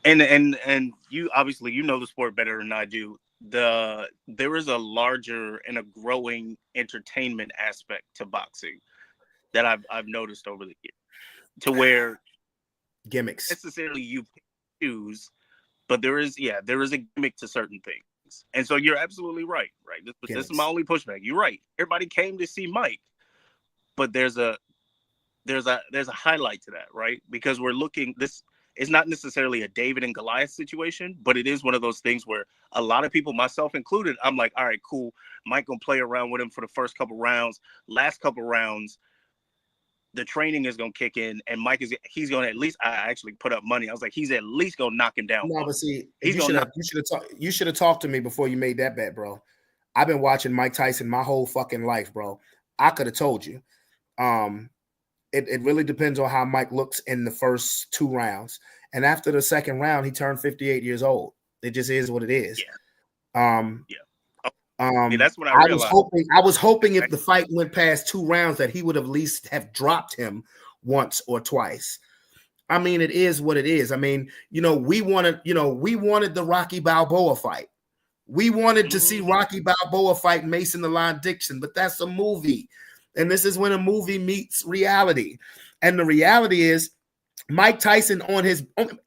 And you obviously know the sport better than I do. There is a larger and a growing entertainment aspect to boxing that I've noticed over the years, to where gimmicks necessarily you choose, but there is a gimmick to certain things. And so you're absolutely right. This is my only pushback. You're right. Everybody came to see Mike, but there's a highlight to that, right? Because we're looking. This is not necessarily a David and Goliath situation, but it is one of those things where a lot of people, myself included, I'm like, all right, cool. Mike gonna play around with him for the first couple rounds. Last couple rounds, the training is gonna kick in, and Mike he's gonna at least. I actually put up money. I was like, he's at least gonna knock him down. No, but see, you should have talked to me before you made that bet, bro. I've been watching Mike Tyson my whole fucking life, bro. I could have told you. It really depends on how Mike looks in the first 2 rounds. And after the second round, he turned 58 years old. It just is what it is. Yeah. That's what I realized. I was hoping if the fight went past 2 rounds that he would have at least have dropped him once or twice. I mean, it is what it is. I mean, we wanted the Rocky Balboa fight. We wanted to see Rocky Balboa fight Mason the Lion Dixon, but that's a movie. And this is when a movie meets reality. And the reality is Mike Tyson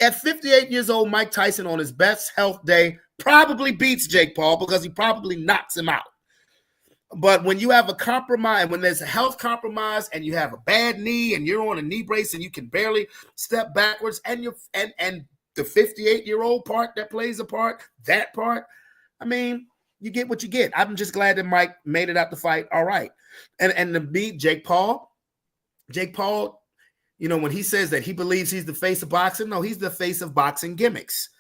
at 58 years old, Mike Tyson on his best health day probably beats Jake Paul because he probably knocks him out. But when you have a compromise, when there's a health compromise and you have a bad knee and you're on a knee brace and you can barely step backwards and the 58-year-old part that plays a part, that part, I mean, you get what you get. I'm just glad that Mike made it out the fight all right. And to beat Jake Paul, when he says that he believes he's the face of boxing, no, he's the face of boxing gimmicks.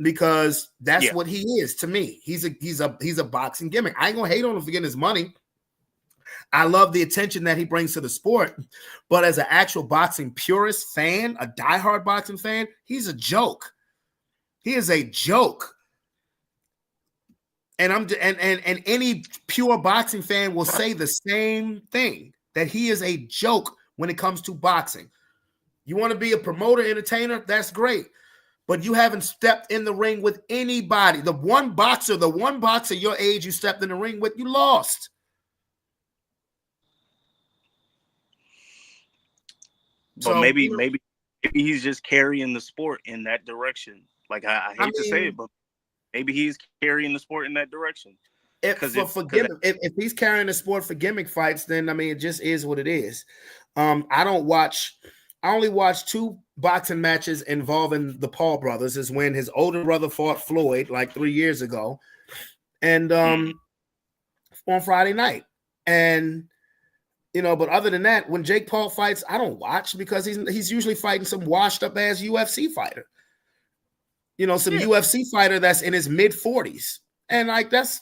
Because that's what he is to me. He's a boxing gimmick. I ain't gonna hate on him for getting his money. I love the attention that he brings to the sport, but as an actual boxing purist fan, a diehard boxing fan, he's a joke. He is a joke. And and any pure boxing fan will say the same thing, that he is a joke when it comes to boxing. You want to be a promoter, entertainer, that's great. But you haven't stepped in the ring with anybody. The one boxer your age you stepped in the ring with, you lost. But maybe he's just carrying the sport in that direction. Like I hate to say it, but maybe he's carrying the sport in that direction. If he's carrying the sport for gimmick fights, then I mean it just is what it is. I only watched 2 boxing matches involving the Paul brothers. Is when his older brother fought Floyd like 3 years ago, and on Friday night. And but other than that, when Jake Paul fights, I don't watch because he's usually fighting some washed up ass UFC fighter. UFC fighter that's in his mid 40s and like that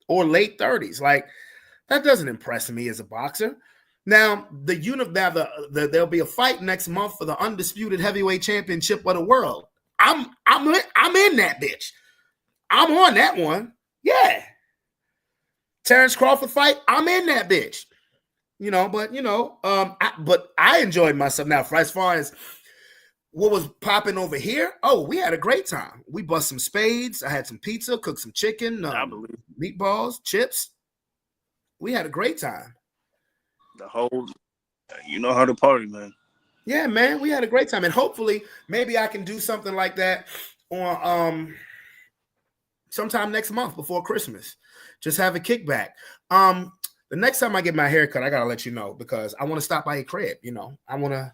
or late 30s. Like that doesn't impress me as a boxer. Now there'll be a fight next month for the undisputed heavyweight championship of the world. I'm in that bitch. I'm on that one. Yeah. Terrence Crawford fight. I'm in that bitch. But I enjoyed myself. Now, as far as what was popping over here, we had a great time. We bust some spades. I had some pizza, cooked some chicken, meatballs, chips. We had a great time. The whole, you know how to party, man. Yeah, man, we had a great time, and hopefully, maybe I can do something like that on sometime next month before Christmas. Just have a kickback. The next time I get my haircut, I gotta let you know because I want to stop by your crib. I want to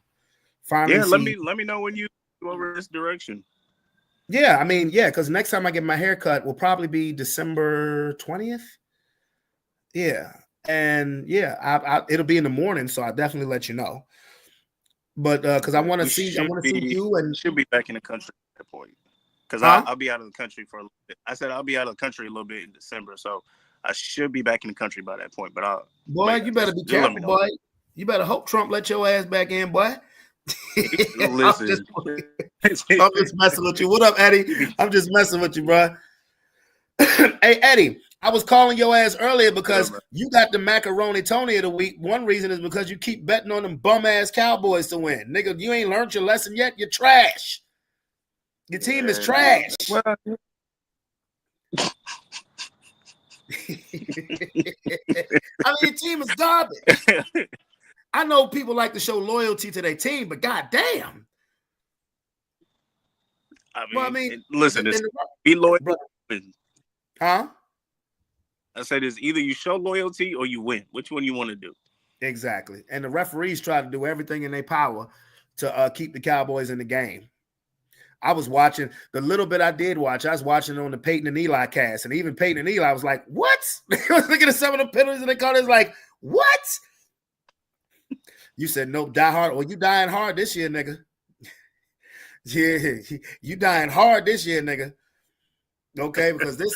finally. Yeah, let me know when you go over this direction. Yeah, I mean, because next time I get my haircut will probably be December 20th. Yeah. And it'll be in the morning, so I'll definitely let you know. But because I want to see you, and should be back in the country at that point. Because I'll be out of the country for a little bit. I said I'll be out of the country a little bit in December, so I should be back in the country by that point. But you better be careful, boy. You better hope Trump let your ass back in, boy. Listen, I'm just messing with you. What up, Eddie? I'm just messing with you, bro. Hey, Eddie. I was calling your ass earlier because you got the macaroni Tony of the week. One reason is because you keep betting on them bum ass Cowboys to win. Nigga, you ain't learned your lesson yet. You're trash. Your team is trash. Well, I mean, your team is garbage. I know people like to show loyalty to their team, but goddamn. Listen, be loyal. Huh? I said it's either you show loyalty or you win. Which one you want to do? Exactly. And the referees try to do everything in their power to keep the Cowboys in the game. I was watching the little bit I did watch. I was watching on the Peyton and Eli cast, and even Peyton and Eli was like, "What?" They was looking at some of the penalties, and they called it like, "What?" You said, "Nope, die hard." Well, you dying hard this year, nigga. Yeah, you dying hard this year, nigga. Okay, because this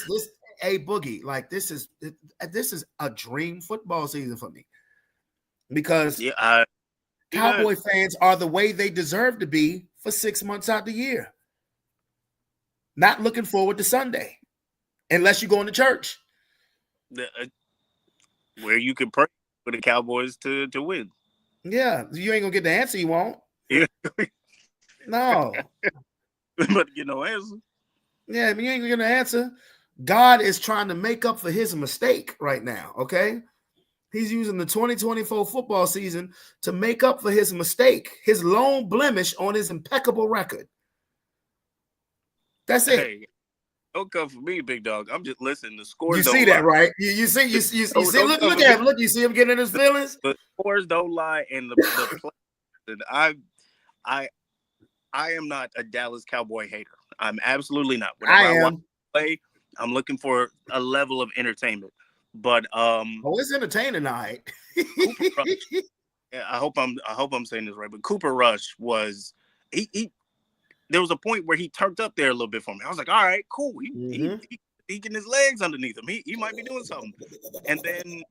Boogie, like this is a dream football season for me because Cowboy fans are the way they deserve to be for 6 months out the year. Not looking forward to Sunday unless you're going to church. Where you can pray for the Cowboys to win. Yeah, you ain't gonna get the answer you want. Yeah. No. But you no answer. Yeah, but you ain't gonna get an answer. God is trying to make up for his mistake right now, okay? He's using the 2024 football season to make up for his mistake, his lone blemish on his impeccable record. That's it. Hey, don't come for me, big dog. I'm just listening. The scores. You don't see lie. that, right? You see. Look at him. Look, you see him getting in his feelings. The scores don't lie, and the play. And I am not a Dallas Cowboy hater. I'm absolutely not. Whenever I watch play, I'm looking for a level of entertainment. But it's entertaining, all right. I hope I'm saying this right. But Cooper Rush was he. There was a point where he turned up there a little bit for me. I was like, all right, cool. He getting his legs underneath him. He might be doing something. And then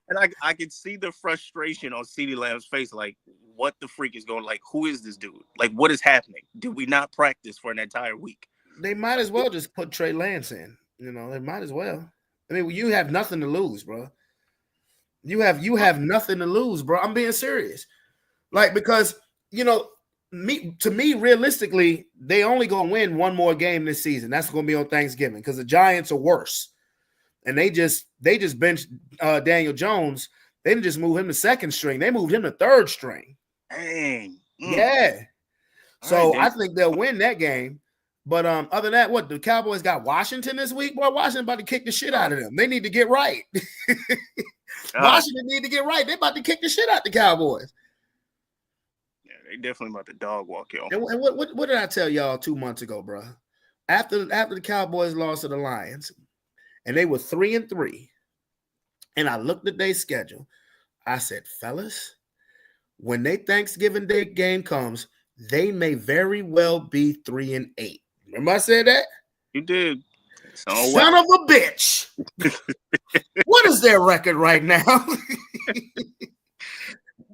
And I could see the frustration on CeeDee Lamb's face, like, what the freak is going, like, who is this dude? Like, what is happening? Did we not practice for an entire week? They might as well just put Trey Lance in. You know, they might as well. I mean, you have nothing to lose, bro. You have nothing to lose, bro. I'm being serious. Like, because, you know, to me, realistically, they only gonna win one more game this season. That's gonna be on Thanksgiving because the Giants are worse. And they just benched Daniel Jones. They didn't just move him to second string. They moved him to third string. Dang. Yeah. So right, I think they'll win that game. But other than that, what the Cowboys got Washington this week? Boy, Washington about to kick the shit out of them. They need to get right. Washington need to get right. They about to kick the shit out the Cowboys. Yeah, they definitely about to dog walk y'all. And what did I tell y'all 2 months ago, bro? After the Cowboys lost to the Lions, and they were 3-3, and I looked at their schedule, I said, fellas, when their Thanksgiving Day game comes, they may very well be 3-8. Remember I said that? You did. Son of a bitch. What is their record right now?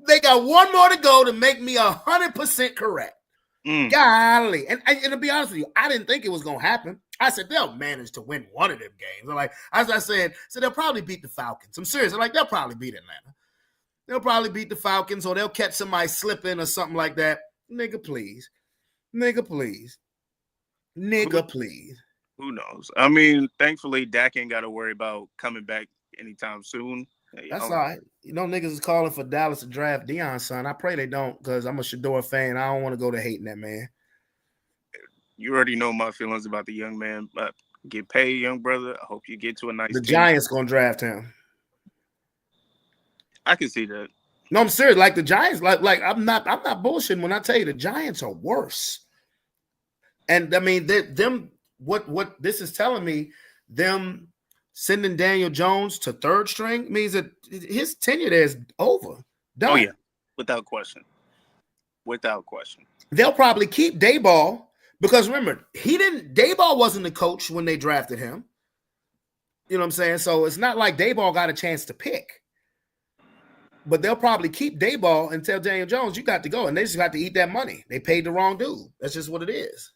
They got one more to go to make me 100% correct. Golly. And to be honest with you, I didn't think it was going to happen. I said, they'll manage to win one of them games. I'm like, as I said, so they'll probably beat the Falcons. I'm serious. I'm like, they'll probably beat Atlanta. They'll probably beat the Falcons, or they'll catch somebody slipping or something like that. Nigga, please. Nigga, please. Nigga, please. Who knows? I mean, thankfully, Dak ain't got to worry about coming back anytime soon. That's all right. You know, niggas is calling for Dallas to draft Deion, son. I pray they don't, because I'm a Shador fan. I don't want to go to hating that man. You already know my feelings about the young man. But get paid, young brother. I hope you get to a nice The team. Giants gonna draft him. I can see that. No, I'm serious. Like the Giants, like I'm not bullshitting when I tell you the Giants are worse. And I mean, what this is telling me, them sending Daniel Jones to third string means that his tenure there is over. Done. Oh yeah, without question. Without question. They'll probably keep Daboll because remember, Daboll wasn't the coach when they drafted him. You know what I'm saying? So it's not like Daboll got a chance to pick. But they'll probably keep Daboll and tell Daniel Jones, you got to go. And they just got to eat that money. They paid the wrong dude. That's just what it is.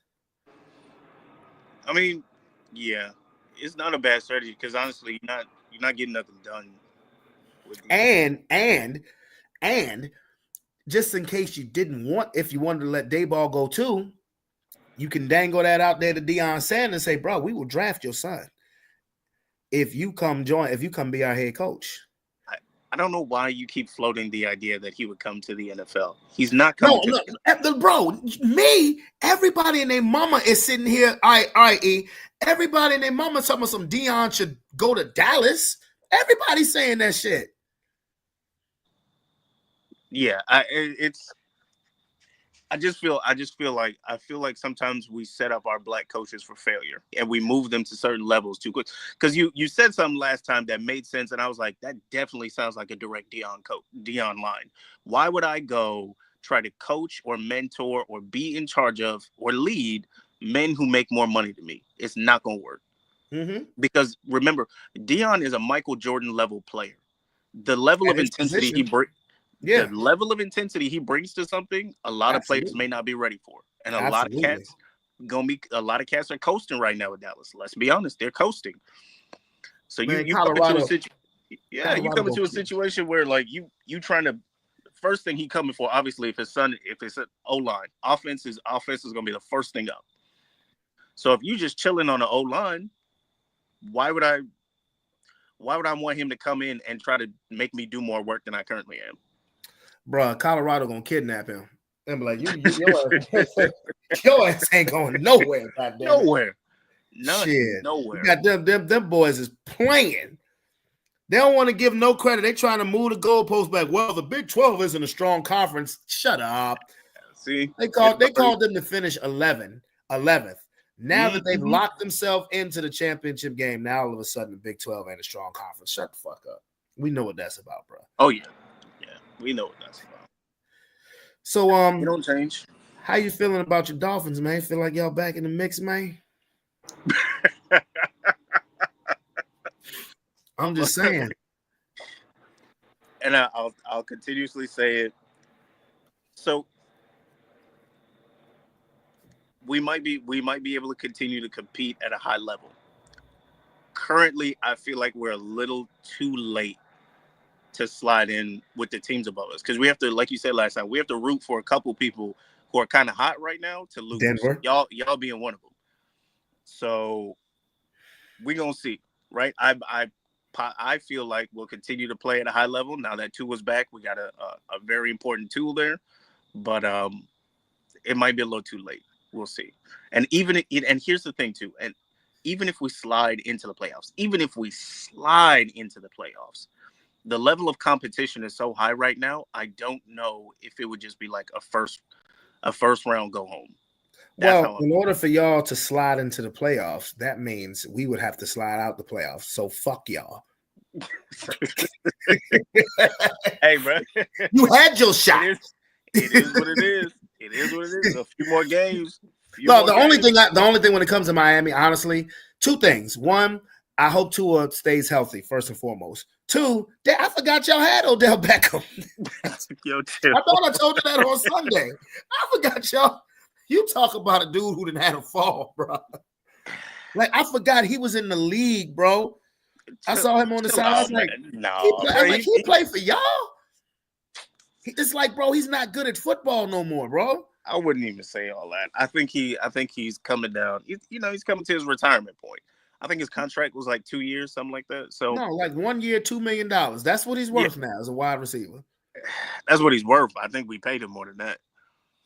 I mean, yeah, it's not a bad strategy because honestly, you're not getting nothing done. And just in case you if you wanted to let Daboll go too, you can dangle that out there to Deion Sanders and say, bro, we will draft your son if you come be our head coach. I don't know why you keep floating the idea that he would come to the NFL. He's not coming to the NFL. Bro, everybody and their mama is sitting here, i.e., everybody and their mama talking about some Deion should go to Dallas. Everybody's saying that shit. Yeah, I just feel like sometimes we set up our black coaches for failure and we move them to certain levels too quick. Because you said something last time that made sense, and I was like, that definitely sounds like a direct Deion line. Why would I go try to coach or mentor or be in charge of or lead men who make more money than me. It's not going to work. Mm-hmm. Because remember, Deion is a Michael Jordan level player. The level of intensity the level of intensity he brings to something, a lot of players may not be ready for. And a lot of cats are coasting right now with Dallas. Let's be honest, they're coasting. So you come into a situation where like you trying to, first thing he coming for, obviously, if it's an O-line, offense is gonna be the first thing up. So if you just chilling on the O-line, why would I want him to come in and try to make me do more work than I currently am? Bruh, Colorado gonna kidnap him. And be like, your ass ain't going nowhere, goddamn. Nowhere. Nowhere. You got them boys is playing. They don't want to give no credit. They trying to move the goalpost back. Well, the Big 12 isn't a strong conference. Shut up. See, they called them to finish 11th. Now that they've locked themselves into the championship game, now all of a sudden the Big 12 ain't a strong conference. Shut the fuck up. We know what that's about, bro. Oh yeah, we know what that's about. So we don't change. How you feeling about your Dolphins, man? Feel like y'all back in the mix, man? I'm just saying. And I'll continuously say it. So we might be able to continue to compete at a high level. Currently, I feel like we're a little too late to slide in with the teams above us, because we have to, like you said last time, we have to root for a couple people who are kind of hot right now to lose. Denver. Y'all being one of them. So we're gonna see, right? I feel like we'll continue to play at a high level. Now that Tua's back, we got a very important tool there, but it might be a little too late. We'll see. And here's the thing too. And even if we slide into the playoffs, the level of competition is so high right now. I don't know if it would just be like a first round go home. Well, in order for y'all to slide into the playoffs, that means we would have to slide out the playoffs. So fuck y'all. Hey, bro, you had your shot. It is what it is. It is what it is. A few more games. The only thing when it comes to Miami, honestly, two things. One, I hope Tua stays healthy, first and foremost. Two, I forgot y'all had Odell Beckham. I thought I told you that on Sunday. I forgot y'all. You talk about a dude who didn't have a fall, bro. Like, I forgot he was in the league, bro. I saw him on the side. I was like, he played for y'all? It's like, bro, he's not good at football no more, bro. I wouldn't even say all that. I think he's coming down. He's coming to his retirement point. I think his contract was like 2 years, something like that. So no, like 1 year, $2 million. That's what he's worth now as a wide receiver. That's what he's worth. I think we paid him more than that.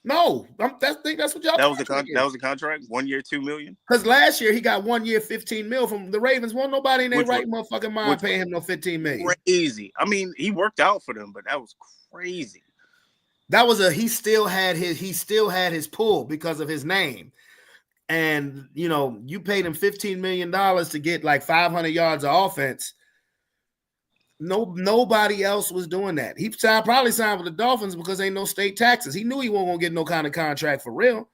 No, I think that's what y'all. That was the contract. 1 year, $2 million. Because last year he got 1 year, $15 million from the Ravens. Won't nobody in their right motherfucking mind paying him no $15 million. Crazy. I mean, he worked out for them, but that was crazy. That was he still had his pull because of his name. And you paid him $15 million to get like 500 yards of offense. Nobody else was doing that. He probably signed with the Dolphins because ain't no state taxes. He knew he wasn't gonna get no kind of contract for real.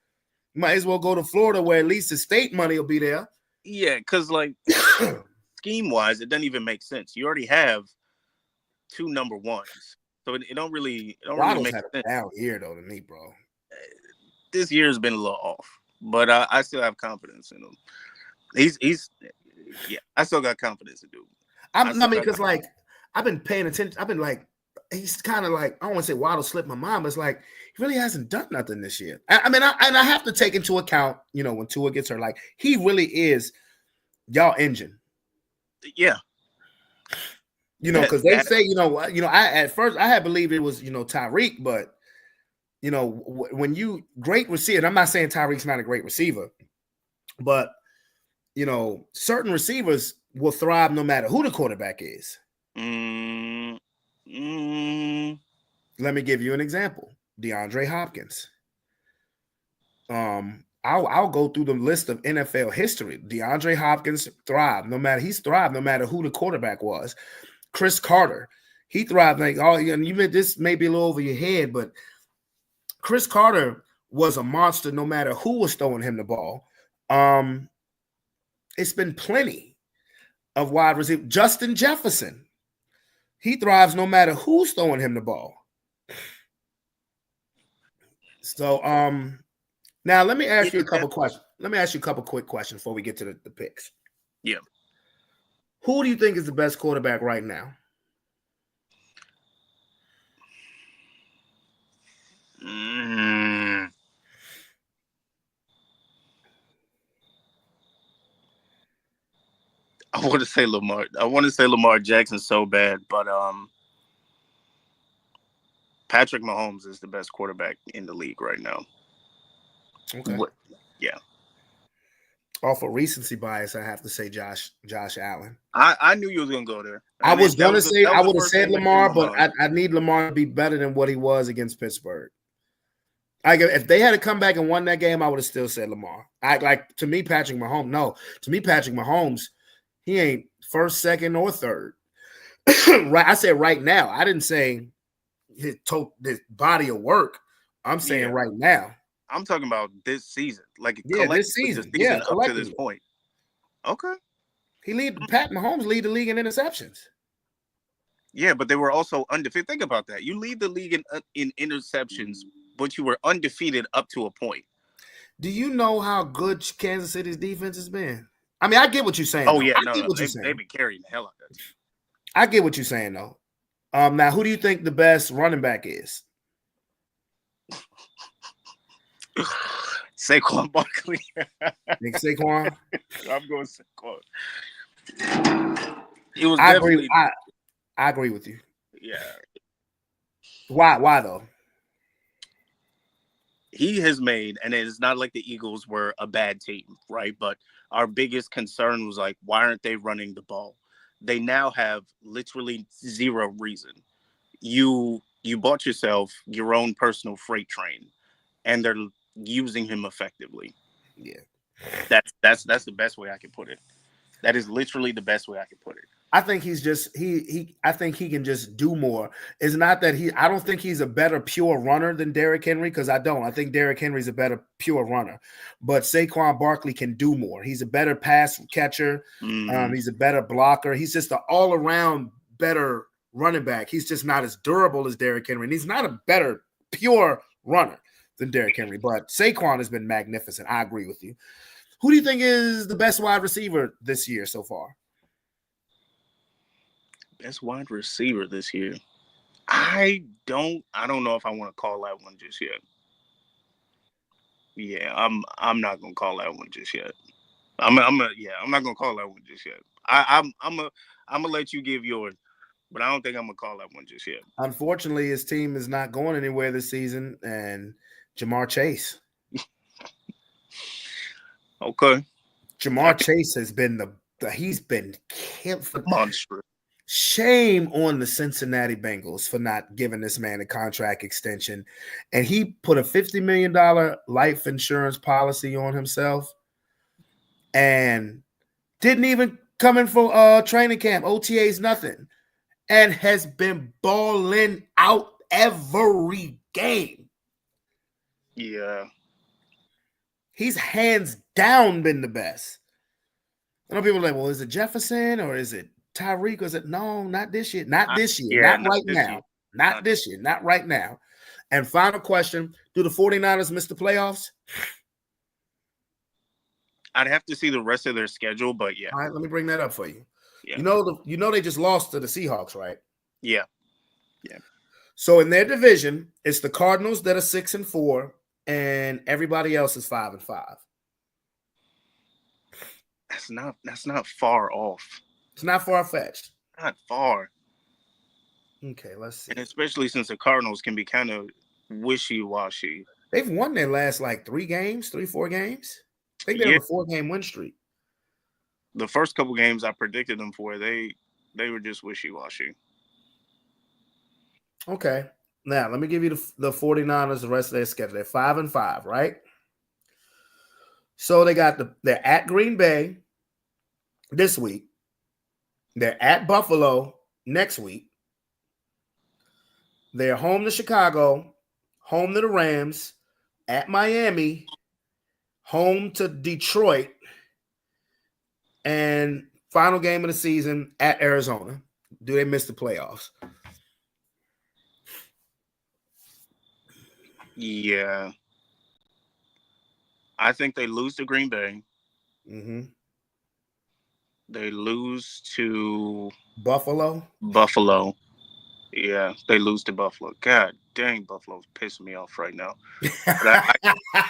Might as well go to Florida where at least the state money will be there. Yeah, because like scheme wise, it doesn't even make sense. You already have 2 number ones, so it don't really make sense. Down here though to me, bro. This year's been a little off, but I still have confidence in him. I still got confidence in him. Because like. I've been paying attention. I've been like, he's kind of like, I don't want to say Waddle slipped my mind, but it's like, he really hasn't done nothing this year. I have to take into account, when Tua gets hurt, like, he really is y'all engine. Yeah. Because they say, at first I had believed it was, Tyreek, but, when you great receiver, and I'm not saying Tyreek's not a great receiver, but, certain receivers will thrive no matter who the quarterback is. Let me give you an example. DeAndre Hopkins. I'll go through the list of NFL history. DeAndre Hopkins thrived no matter who the quarterback was. Chris Carter, he thrived like this may be a little over your head, but Chris Carter was a monster no matter who was throwing him the ball. It's been plenty of wide receivers. Justin Jefferson, he thrives no matter who's throwing him the ball. So, now let me ask you a couple questions. Let me ask you a couple quick questions before we get to the picks. Yeah. Who do you think is the best quarterback right now? I want to say Lamar. I want to say Lamar Jackson so bad, but Patrick Mahomes is the best quarterback in the league right now. Okay. Yeah. Off of recency bias, I have to say Josh Allen. I knew you was gonna go there. I was going to say I would have said Lamar, but I need Lamar to be better than what he was against Pittsburgh. If they had to come back and won that game, I would have still said Lamar. To me, Patrick Mahomes, he ain't first, second, or third. Right? I said right now. I didn't say his body of work. I'm saying right now. I'm talking about this season. This season. Up to this point. Okay. Pat Mahomes lead the league in interceptions. Yeah, but they were also undefeated. Think about that. You lead the league in interceptions, but you were undefeated up to a point. Do you know how good Kansas City's defense has been? I mean, I get what you're saying. Oh, yeah. They've been carrying the hell out of that. I get what you're saying, though. Now, who do you think the best running back is? Saquon Barkley. Nick Saquon? I'm going Saquon. It was I agree with you. Yeah. Why though? He has made, and it's not like the Eagles were a bad team, right? But our biggest concern was why aren't they running the ball? They now have literally zero reason. You bought yourself your own personal freight train, and they're using him effectively. Yeah. That's the best way I can put it. That is literally the best way I can put it. I think he's just I think he can just do more. It's not that I don't think he's a better pure runner than Derrick Henry, because I don't. I think Derrick Henry's a better pure runner. But Saquon Barkley can do more. He's a better pass catcher. He's a better blocker. He's just an all-around better running back. He's just not as durable as Derrick Henry. And he's not a better pure runner than Derrick Henry. But Saquon has been magnificent. I agree with you. Who do you think is the best wide receiver this year so far? Best wide receiver this year. I don't know if I want to call that one just yet. Yeah, I'm not gonna call that one just yet. I'm not gonna call that one just yet. I'm gonna let you give yours, but I don't think I'm gonna call that one just yet. Unfortunately, his team is not going anywhere this season, and Jamar Chase. Okay. Jamar Chase has been he's been monstrous. Shame on the Cincinnati Bengals for not giving this man a contract extension. And he put a $50 million life insurance policy on himself and didn't even come in for training camp, OTAs, nothing, and has been balling out every game. Yeah. He's hands down been the best. I know people are like, well, is it Jefferson or is it Tyreek? Was it? No, not this year. Not this year. Not right now. Not this year. Not right now. And final question, do the 49ers miss the playoffs? I'd have to see the rest of their schedule, but yeah. All right, let me bring that up for you. Yeah. You know they just lost to the Seahawks, right? Yeah. Yeah. So in their division, it's the Cardinals that are 6-4, and everybody else is 5-5. That's not far off. It's not far-fetched. Not far. Okay, let's see. And especially since the Cardinals can be kind of wishy-washy. They've won their last 4 games. I think they're on a 4-game win streak. The first couple games I predicted them for, they were just wishy-washy. Okay. Now, let me give you the 49ers, the rest of their schedule. They're 5-5, right? So they're at Green Bay this week. They're at Buffalo next week. They're home to Chicago, home to the Rams, at Miami, home to Detroit, and final game of the season at Arizona. Do they miss the playoffs? Yeah. I think they lose to Green Bay. Mm-hmm. They lose to Buffalo. Yeah, they lose to Buffalo. God dang, Buffalo's pissing me off right now. But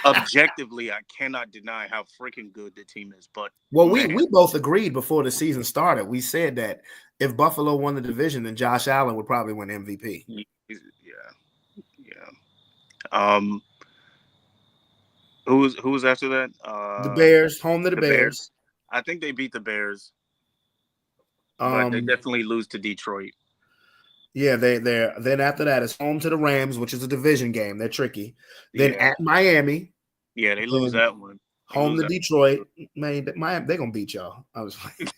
objectively, I cannot deny how freaking good the team is. But we both agreed before the season started. We said that if Buffalo won the division, then Josh Allen would probably win MVP. Yeah. Who was after that? The Bears, home to the Bears. I think they beat the Bears, but they definitely lose to Detroit. Yeah, they're then after that it's home to the Rams, which is a division game. They're tricky. Then at Miami. Yeah, they lose that one. Home to Detroit. Man, Miami, they're gonna beat y'all. I was like,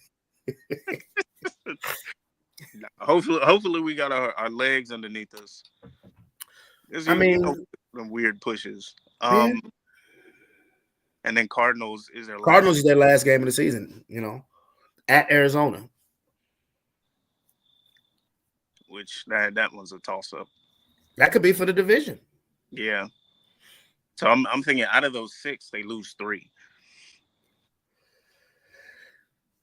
hopefully we got our legs underneath us. Some weird pushes. And then Cardinals is their last game of the season, at Arizona. Which that one's a toss-up. That could be for the division. Yeah. So I'm thinking out of those 6, they lose 3.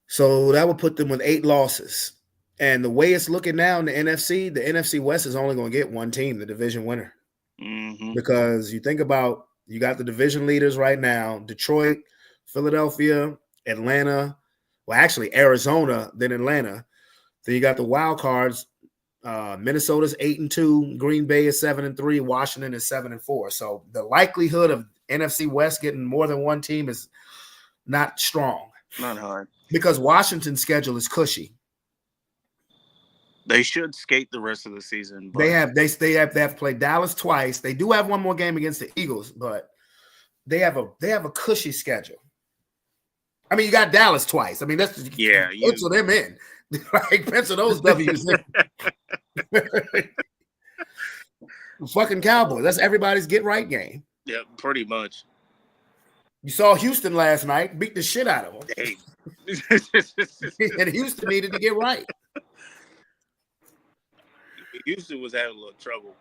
So that would put them with 8 losses. And the way it's looking now in the NFC West is only going to get one team, the division winner. Mm-hmm. Because you think about, you got the division leaders right now, Detroit, Philadelphia, Atlanta, well, actually Arizona, then Atlanta. Then you got the wild cards. Minnesota's 8-2, Green Bay is 7-3, Washington is 7-4. So the likelihood of NFC West getting more than one team is not strong. Not hard. Because Washington's schedule is cushy. They should skate the rest of the season. But... They have to play Dallas twice. They do have one more game against the Eagles, but they have a cushy schedule. I mean, you got Dallas twice. I mean, that's pencil them in. Like pencil those W's in. Fucking Cowboys. That's everybody's get right game. Yeah, pretty much. You saw Houston last night beat the shit out of them. And Houston needed to get right. Houston was having a little trouble.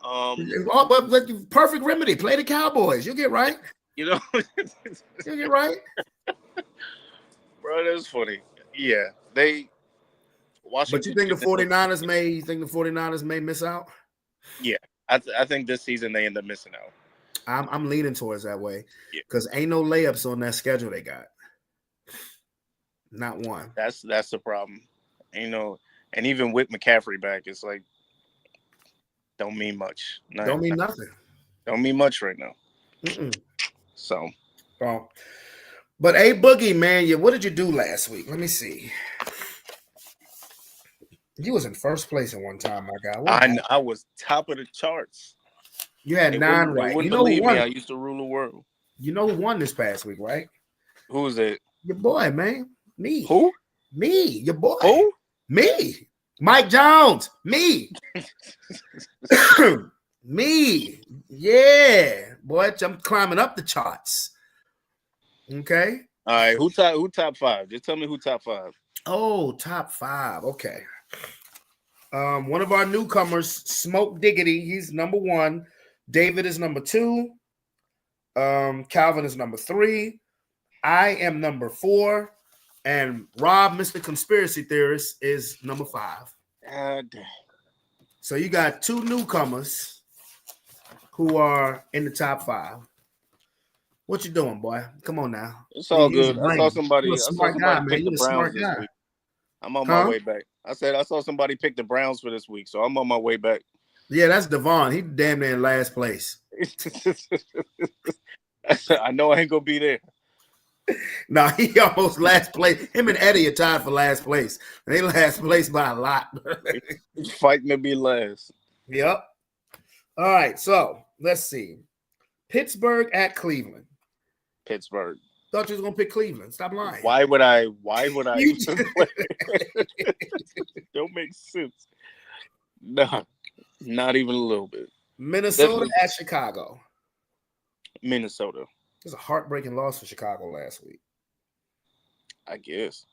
But perfect remedy. Play the Cowboys. You'll get right. You'll get right. Bro, that's funny. Yeah. Washington, but you think the 49ers may miss out? Yeah. I think this season they end up missing out. I'm leaning towards that way. Because ain't no layups on that schedule they got. Not one. That's the problem. And even with McCaffrey back, it's like don't mean much. Don't mean nothing. Don't mean much right now. Mm-mm. So, but A Boogie, man, what did you do last week? Let me see. You was in first place at one time, my guy. I was top of the charts. You had 9 right. You know who won? I used to rule the world. You know who won this past week, right? Who was it? Your boy, man. Me. Who? Me. Your boy. Who? Me. Mike Jones. Me. Me. Yeah. Boy, I'm climbing up the charts. Okay. All right. Who top 5? Just tell me who top 5. Oh, top 5. Okay. One of our newcomers, Smoke Diggity, he's number 1. David is number 2. Calvin is number 3. I am number 4. And Rob, Mr. Conspiracy Theorist, is number 5. So you got 2 newcomers who are in the top 5. What you doing, boy? Come on now. It's all good. I saw somebody pick the Browns this week. I'm on my way back. I saw somebody pick the Browns for this week, so I'm on my way back. Yeah, that's Devon. He damn near in last place. I know I ain't gonna be there. No, he almost last place. Him and Eddie are tied for last place. They last place by a lot. Fighting to be last. Yep. All right, so let's see. Pittsburgh at Cleveland. Pittsburgh. Thought you was gonna pick Cleveland. Stop lying. Why would I? Don't make sense. No, not even a little bit. Minnesota at Chicago. Minnesota. It was a heartbreaking loss for Chicago last week. I guess.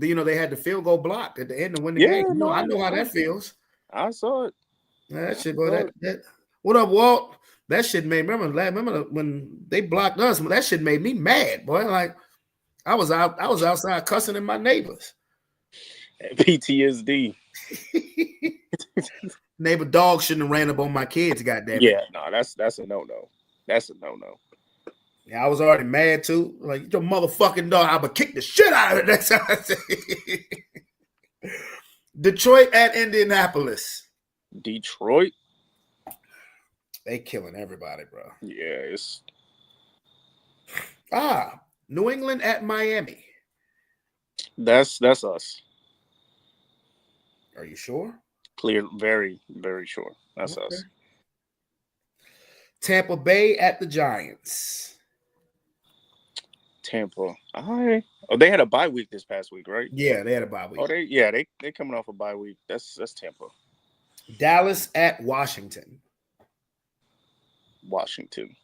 You know, they had the field goal blocked at the end to win the game. You know, I know how that feels. I saw it. That shit, boy. What up, Walt? That shit made remember when they blocked us. That shit made me mad, boy. Like I was outside cussing at my neighbors. PTSD. Neighbor dog shouldn't have ran up on my kids. Goddamn. Yeah, no, that's a no-no. That's a no-no. Yeah, I was already mad too. Like your motherfucking dog, I would kick the shit out of it. That's how I say. Detroit at Indianapolis. Detroit. They killing everybody, bro. Yeah, it's New England at Miami. that's us. Are you sure? Clear, very, very sure. That's Okay. us. Tampa Bay at the Giants. Tampa. They had a bye week this past week, right? Yeah, they had a bye week. They coming off a bye week. That's Tampa. Dallas at Washington. Washington.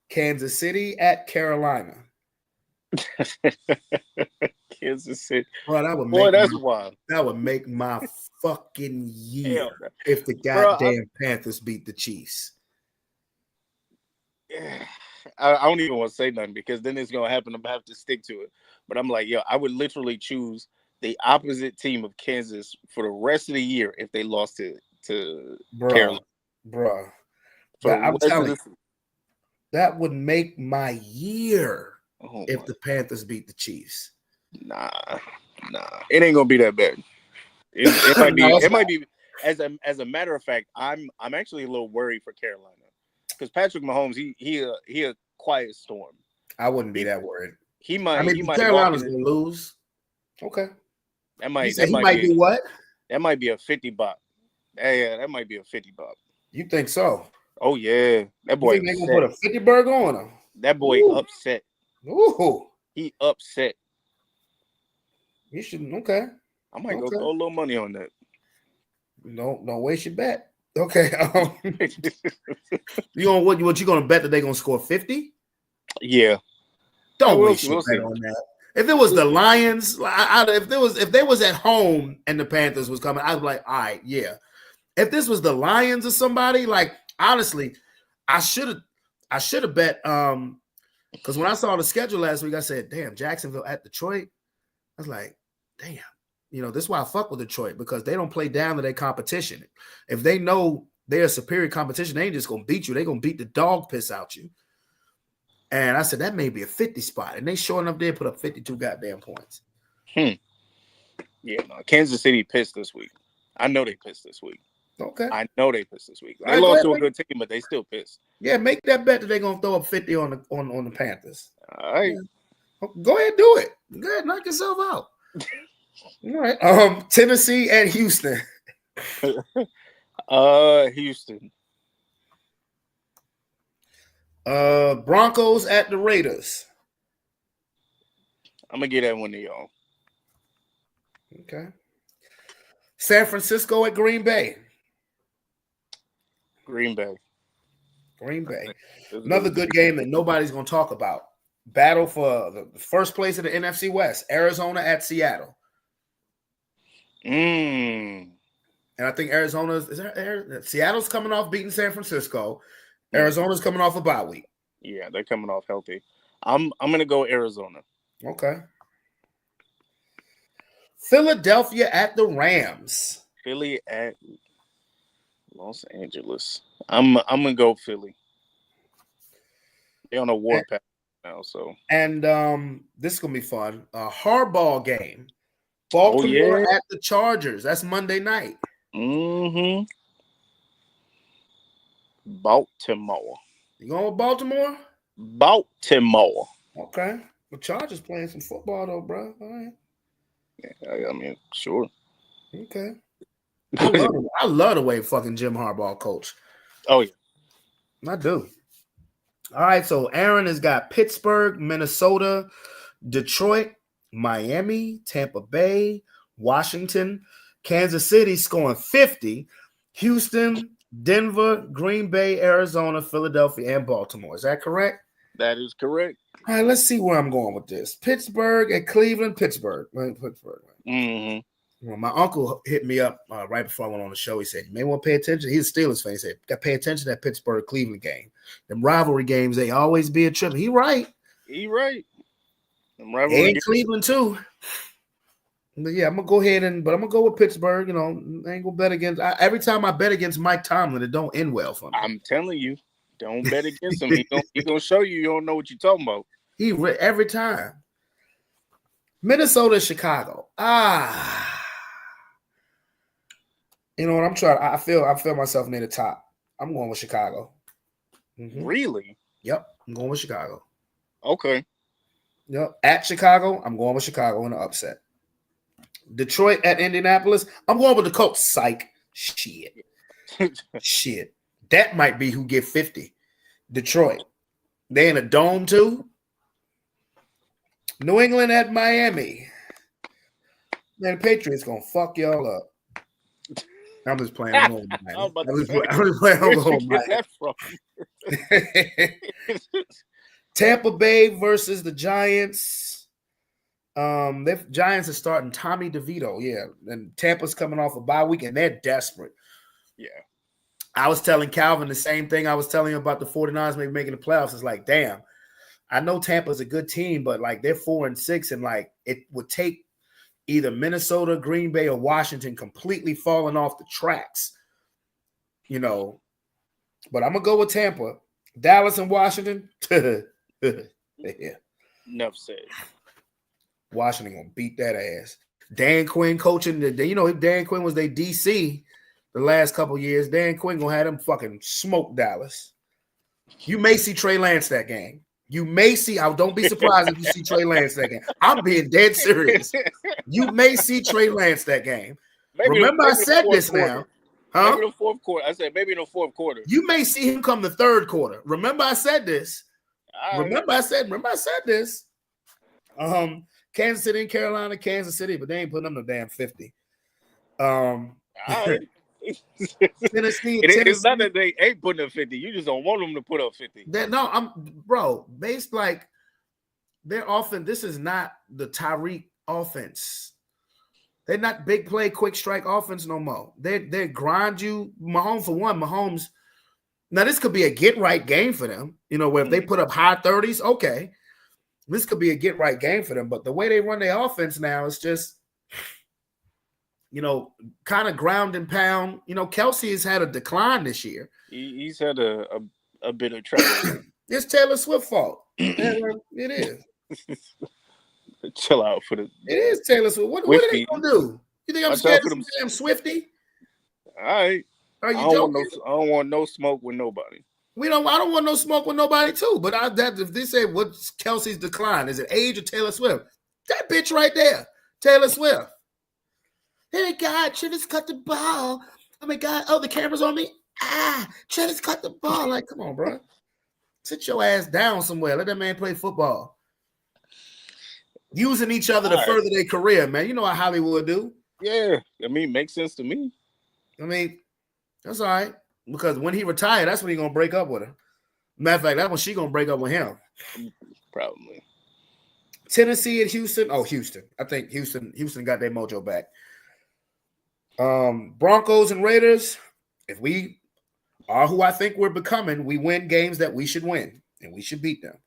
Kansas City at Carolina. Kansas City. Bro, that would Boy, that's wild. That would make my fucking year Hell, if the goddamn Panthers beat the Chiefs. I don't even want to say nothing because then it's gonna happen. I'm gonna have to stick to it. But I'm like, I would literally choose the opposite team of Kansas for the rest of the year if they lost to Carolina. Bro. For I'm telling you, you. that would make my year if my the Panthers beat the Chiefs. Nah, it ain't gonna be that bad. It might be. No, it might be. As a matter of fact, I'm actually a little worried for Carolina because Patrick Mahomes, he a quiet storm. I wouldn't be that worried. He might. Carolina's gonna lose. Okay. That might. He might do what? That might be a 50 bop. Yeah, that might be a 50 bop. You think so? Oh yeah, that boy. You think they gonna put a 50 burger on him? That boy upset. Ooh. He upset. You should. Okay. I might go throw a little money on that. No, waste your bet. Okay. You gonna what you gonna bet that they gonna score 50? Yeah. Don't waste your bet on that. If it was the Lions, if they was at home and the Panthers was coming, I'd be like, all right, yeah. If this was the Lions or somebody, like honestly, I should have bet. Because when I saw the schedule last week, I said, damn, Jacksonville at Detroit. I was like, damn. This is why I fuck with Detroit, because they don't play down to their competition. If they know they're a superior competition, they ain't just going to beat you. They're going to beat the dog piss out you. And I said, that may be a 50 spot. And they sure enough did put up 52 goddamn points. Yeah, no. Kansas City pissed this week. I know they pissed this week. Okay. I know they pissed this week. They lost to a good team, but they still pissed. Yeah, make that bet that they're going to throw up 50 on the Panthers. All right. Yeah. Go ahead, do it. Go ahead, knock yourself out. All right. Tennessee at Houston. Houston. Broncos at the Raiders. I'm gonna get that one to y'all. Okay. San Francisco at Green Bay. Green Bay. Another good game that nobody's gonna talk about. Battle for the first place in the NFC West. Arizona at Seattle. And I think Seattle's coming off beating San Francisco. Arizona's coming off a bye week. Yeah, they're coming off healthy. I'm gonna go Arizona. Okay. Philadelphia at the Rams. Philly at Los Angeles. I'm gonna go Philly. They're on a warpath now, so. And this is gonna be fun. A hardball game. Baltimore at the Chargers. That's Monday night. Baltimore. You going with Baltimore? Baltimore. Okay. The Chargers playing some football though, bro. All right. Yeah, I mean, sure. Okay. I love the way fucking Jim Harbaugh coach. Oh yeah. I do. All right, so Aaron has got Pittsburgh, Minnesota, Detroit, Miami, Tampa Bay, Washington, Kansas City scoring 50, Houston, Denver, Green Bay, Arizona, Philadelphia, and Baltimore. Is that correct? That is correct. All right, let's see where I'm going with this. Pittsburgh and Cleveland, Pittsburgh. Mm-hmm. Well, my uncle hit me up right before I went on the show. He said, you may want to pay attention. He's a Steelers fan. He said, got to pay attention to that Pittsburgh-Cleveland game. Them rivalry games, they always be a trip. He right. Them rivalry And Cleveland, too. But yeah, I'm going to go ahead I'm going to go with Pittsburgh. You know, I ain't going to bet against. Every time I bet against Mike Tomlin, it don't end well for me. I'm telling you, don't bet against him. He gonna show you don't know what you're talking about. Every time. Minnesota, Chicago. You know what I'm trying? I feel myself near the top. I'm going with Chicago. Mm-hmm. Really? Yep, I'm going with Chicago. Okay. Yep, at Chicago, I'm going with Chicago in the upset. Detroit at Indianapolis, I'm going with the Colts. Psych. Shit. That might be who get 50. Detroit. They in a dome too. New England at Miami. Man, the Patriots gonna fuck y'all up. I'm just playing. I'm just playing. Tampa Bay versus the Giants. The Giants are starting Tommy DeVito. Yeah, and Tampa's coming off a bye week, and they're desperate. Yeah. I was telling Calvin the same thing I was telling him about the 49ers maybe making the playoffs. It's like, damn, I know Tampa's a good team, but like they're 4-6, and like it would take either Minnesota, Green Bay, or Washington completely falling off the tracks, you know. But I'm gonna go with Tampa, Dallas, and Washington. Yeah. Enough said. Washington gonna beat that ass. Dan Quinn coaching. You know, Dan Quinn was their DC the last couple years. Dan Quinn gonna have them fucking smoke Dallas. You may see Trey Lance that game. You may see. Don't be surprised if you see Trey Lance that game. I'm being dead serious. You may see Trey Lance that game. Remember, I said this now. Huh? Maybe in the fourth quarter. I said maybe in the fourth quarter. You may see him come the third quarter. Remember, I said this. Remember, I said this. Kansas City and Carolina, Kansas City, but they ain't putting them no damn 50. Tennessee. It's not that they ain't putting up 50. You just don't want them to put up 50. Based like their offense. This is not the Tyreek offense. They're not big play, quick strike offense no more. They grind you. Mahomes. Now this could be a get right game for them. You know, where if they put up high 30s, okay, this could be a get right game for them. But the way they run their offense now is just, you know, kind of ground and pound. You know, Kelsey has had a decline this year. He's had a bit of trouble. It's Taylor Swift's fault. It is. Chill out for the. It is Taylor Swift. What are they gonna do? You think I'm scared of some damn Swifty? All right. Are you joking? I don't want no smoke with nobody. I don't want no smoke with nobody too. But if they say what's Kelsey's decline, is it age or Taylor Swift? That bitch right there, Taylor Swift. Hey God, Travis cut the ball. Oh my God! Oh, the camera's on me. Travis cut the ball. Like, come on, bro. Sit your ass down somewhere. Let that man play football. Using each other to further their career, man. You know how Hollywood do. Yeah, I mean, makes sense to me. I mean, that's all right. Because when he retired, that's when he's gonna break up with her. Matter of fact, that's when she's gonna break up with him. Probably. Tennessee and Houston. Oh, Houston. I think Houston got their mojo back. Broncos and Raiders. If we are who I think we're becoming, we win games that we should win, and we should beat them.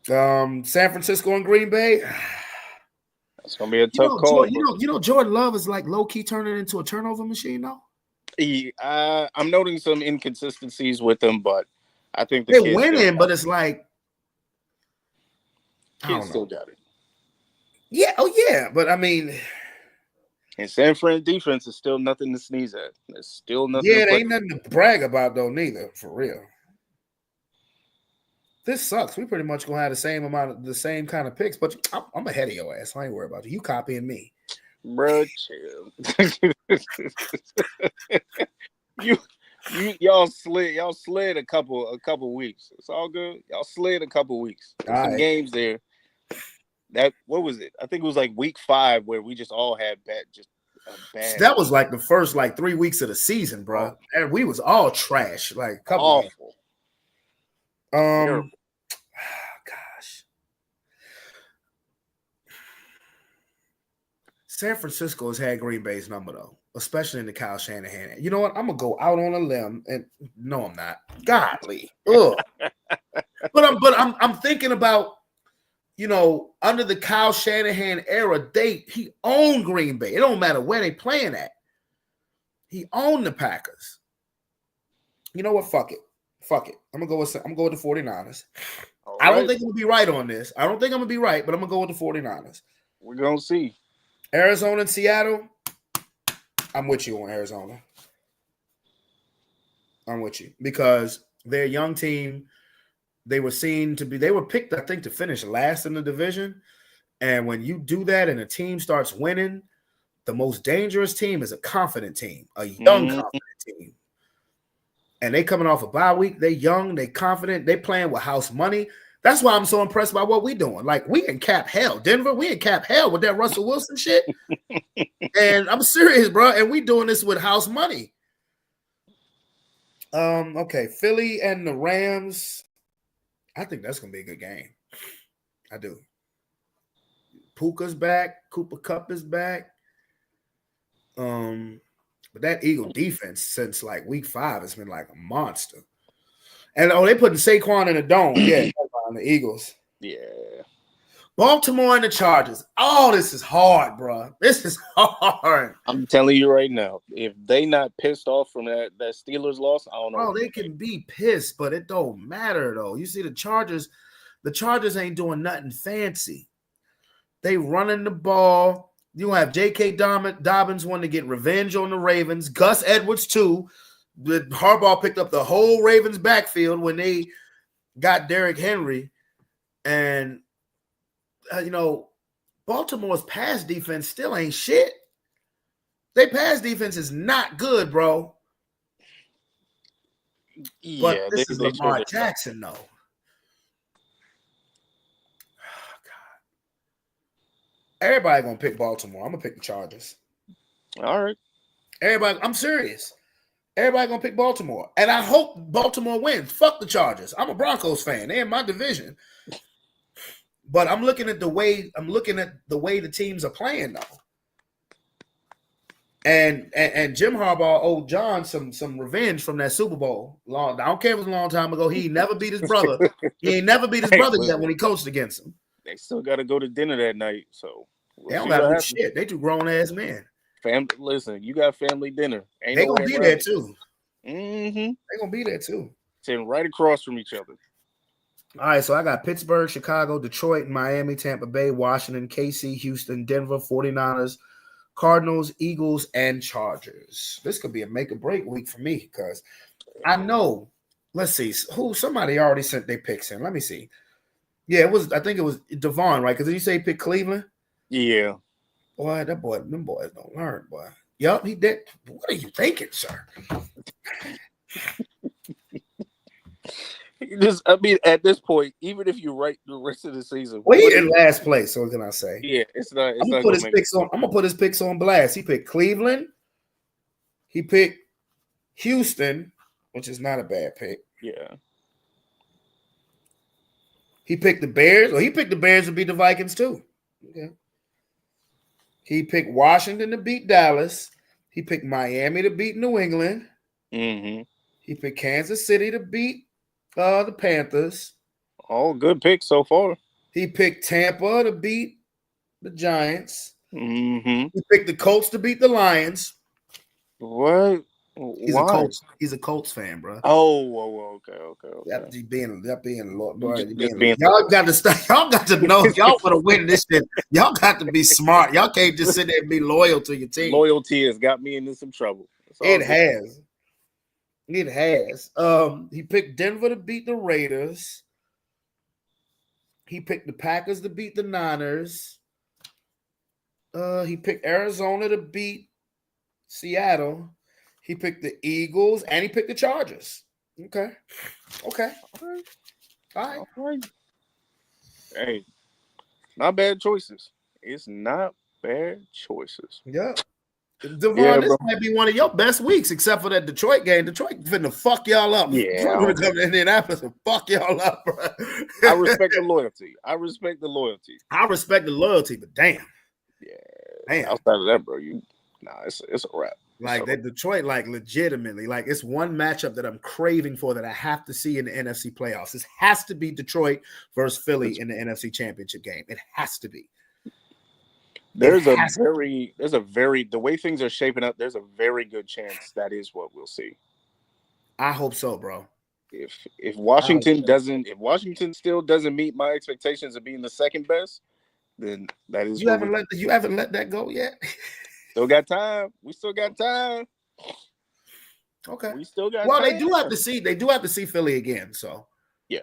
San Francisco and Green Bay. It's gonna be a tough call. You know, Jordan Love is like low key turning into a turnover machine now. I'm noting some inconsistencies with them, but I think they're winning. But it's like kids still got it. Yeah. Oh yeah. But I mean, and San Fran defense is still nothing to sneeze at. There's still nothing. Yeah, there ain't nothing to brag about though, neither. For real. This sucks. We pretty much gonna have the same kind of picks, but I'm ahead of your ass. I ain't worried about you. You copying me, bro. Chill. y'all slid a couple weeks. It's all good. Y'all slid a couple weeks. There's some games there. What was it? I think it was like week 5 where we just all had bad. Just That was like the first 3 weeks of the season, bro. And we was all trash. Like a couple awful. Gosh. San Francisco has had Green Bay's number though, especially in the Kyle Shanahan. You know what? I'm gonna go out on a limb, and no, I'm not. Godly, ugh. but I'm thinking about, under the Kyle Shanahan era, he owned Green Bay. It don't matter where they playing at. He owned the Packers. You know what? Fuck it. I'm gonna go with the 49ers. I don't think I'm gonna be right on this. I don't think I'm gonna be right, but I'm gonna go with the 49ers. We're gonna see. Arizona and Seattle, I'm with you on Arizona. I'm with you because they're a young team. They were picked, I think, to finish last in the division. And when you do that and a team starts winning, the most dangerous team is a confident team, a young confident team. And they coming off a bye week. They young, they confident, they playing with house money. That's why I'm so impressed by what we doing. Like, we in cap hell. Denver, we in cap hell with that Russell Wilson shit. And I'm serious, bro. And we doing this with house money. Okay, Philly and the Rams. I think that's going to be a good game. I do. Puka's back. Cooper Kupp is back. But that Eagle defense since week 5 has been like a monster. And they putting Saquon in the dome. Yeah, on the Eagles. Yeah. Baltimore and the Chargers. Oh, this is hard, bro. This is hard. I'm telling you right now, if they not pissed off from that Steelers loss, I don't know. Oh, they can be pissed, but it don't matter though. You see the Chargers ain't doing nothing fancy. They running the ball. You have J.K. Dobbins wanting to get revenge on the Ravens. Gus Edwards too. Harbaugh picked up the whole Ravens backfield when they got Derrick Henry. And, Baltimore's pass defense still ain't shit. Their pass defense is not good, bro. Yeah, but this is Lamar Jackson, though. Oh, God. Everybody going to pick Baltimore. I'm going to pick the Chargers. All right. Everybody, I'm serious. Everybody going to pick Baltimore. And I hope Baltimore wins. Fuck the Chargers. I'm a Broncos fan. They're in my division. But I'm looking at the way the teams are playing though. And Jim Harbaugh owed John some revenge from that Super Bowl. I don't care if it was a long time ago. He never beat his brother. He ain't never beat his brother yet when he coached against him. They still got to go to dinner that night. So they don't got to do shit. They two grown ass men. Listen, you got family dinner. They gonna be there too. Mm-hmm. They gonna be there too. Sitting right across from each other. All right, so I got Pittsburgh, Chicago, Detroit, Miami, Tampa Bay, Washington, KC, Houston, Denver, 49ers, Cardinals, Eagles, and Chargers. This could be a make or break week for me because I know. Let's see. Somebody already sent their picks in. Let me see. Yeah, I think it was Devon, right? Because did you say he picked Cleveland? Yeah. Boy, them boys don't learn, boy. Yup, he did. What are you thinking, sir? At this point, even if you write the rest of the season, well, he in last place. So what can I say? Yeah, it's not. I'm gonna put his picks on blast. He picked Cleveland. He picked Houston, which is not a bad pick. Yeah. He picked the Bears. Or he picked the Bears to beat the Vikings too. Okay. He picked Washington to beat Dallas. He picked Miami to beat New England. Mm-hmm. He picked Kansas City to beat the Panthers. All good picks so far. He picked Tampa to beat the Giants. Mm-hmm. He picked the Colts to beat the Lions. What? Why? He's a Colts fan, bro. Oh, okay. That being Lord, y'all got to start. Y'all got to know. If y'all want to win this shit, y'all got to be smart. Y'all can't just sit there and be loyal to your team. Loyalty has got me into some trouble. It has. He picked Denver to beat the Raiders. He picked the Packers to beat the Niners. He picked Arizona to beat Seattle. He picked the Eagles and he picked the Chargers. Okay. All right. Hey, not bad choices. It's not bad choices. Yeah. Devon, Yeah, this bro. might be one of your best weeks, except for that Detroit game. Detroit finna fuck y'all up. Yeah. Detroit gonna come to Indianapolis and fuck y'all up, bro. I respect the loyalty. I respect the loyalty. I respect the loyalty, but damn. Yeah. Damn. Outside of that, bro, it's a wrap. Like that Detroit, like legitimately, like it's one matchup that I'm craving for that I have to see in the NFC playoffs. This has to be Detroit versus Philly in the NFC Championship game. It has to be. There's a very the way things are shaping up, there's a very good chance that is what we'll see. I hope so, bro. If Washington still doesn't meet my expectations of being the second best, then that is you haven't let that go yet. Still got time. We still got time. Okay. We still got well, time. they do have to see Philly again. So yeah.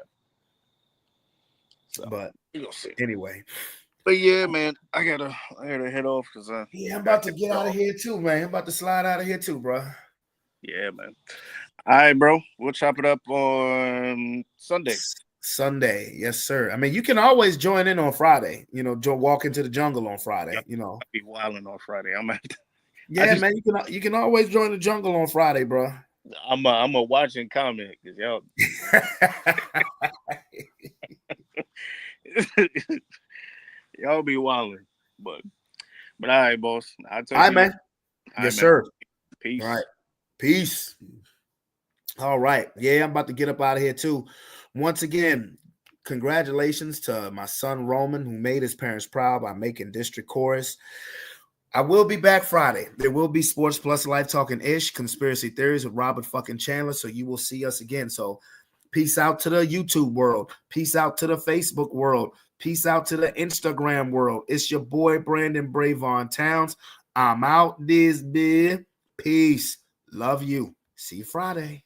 So, but you'll see. Anyway. But yeah, man, I gotta head off because I'm about to get out of here too, man. I'm about to slide out of here too, bro. Yeah, man. All right, bro. We'll chop it up on Sunday. Sunday, yes, sir. I mean, you can always join in on Friday. You know, walk into the jungle on Friday. You know, I'll be wilding on Friday. Man. You can always join the jungle on Friday, bro. I'm a watch and comment because y'all. Y'all be wilding, but all right, boss. I'll tell you. All right, man. Yes, sir. Peace. All right. Peace. All right. Yeah, I'm about to get up out of here too. Once again, congratulations to my son Roman, who made his parents proud by making District Chorus. I will be back Friday. There will be Sports Plus Life Talking Ish, Conspiracy Theories with Robert fucking Chandler. So you will see us again. So peace out to the YouTube world. Peace out to the Facebook world. Peace out to the Instagram world. It's your boy, Brandon Bravon Towns. I'm out this bit. Peace. Love you. See you Friday.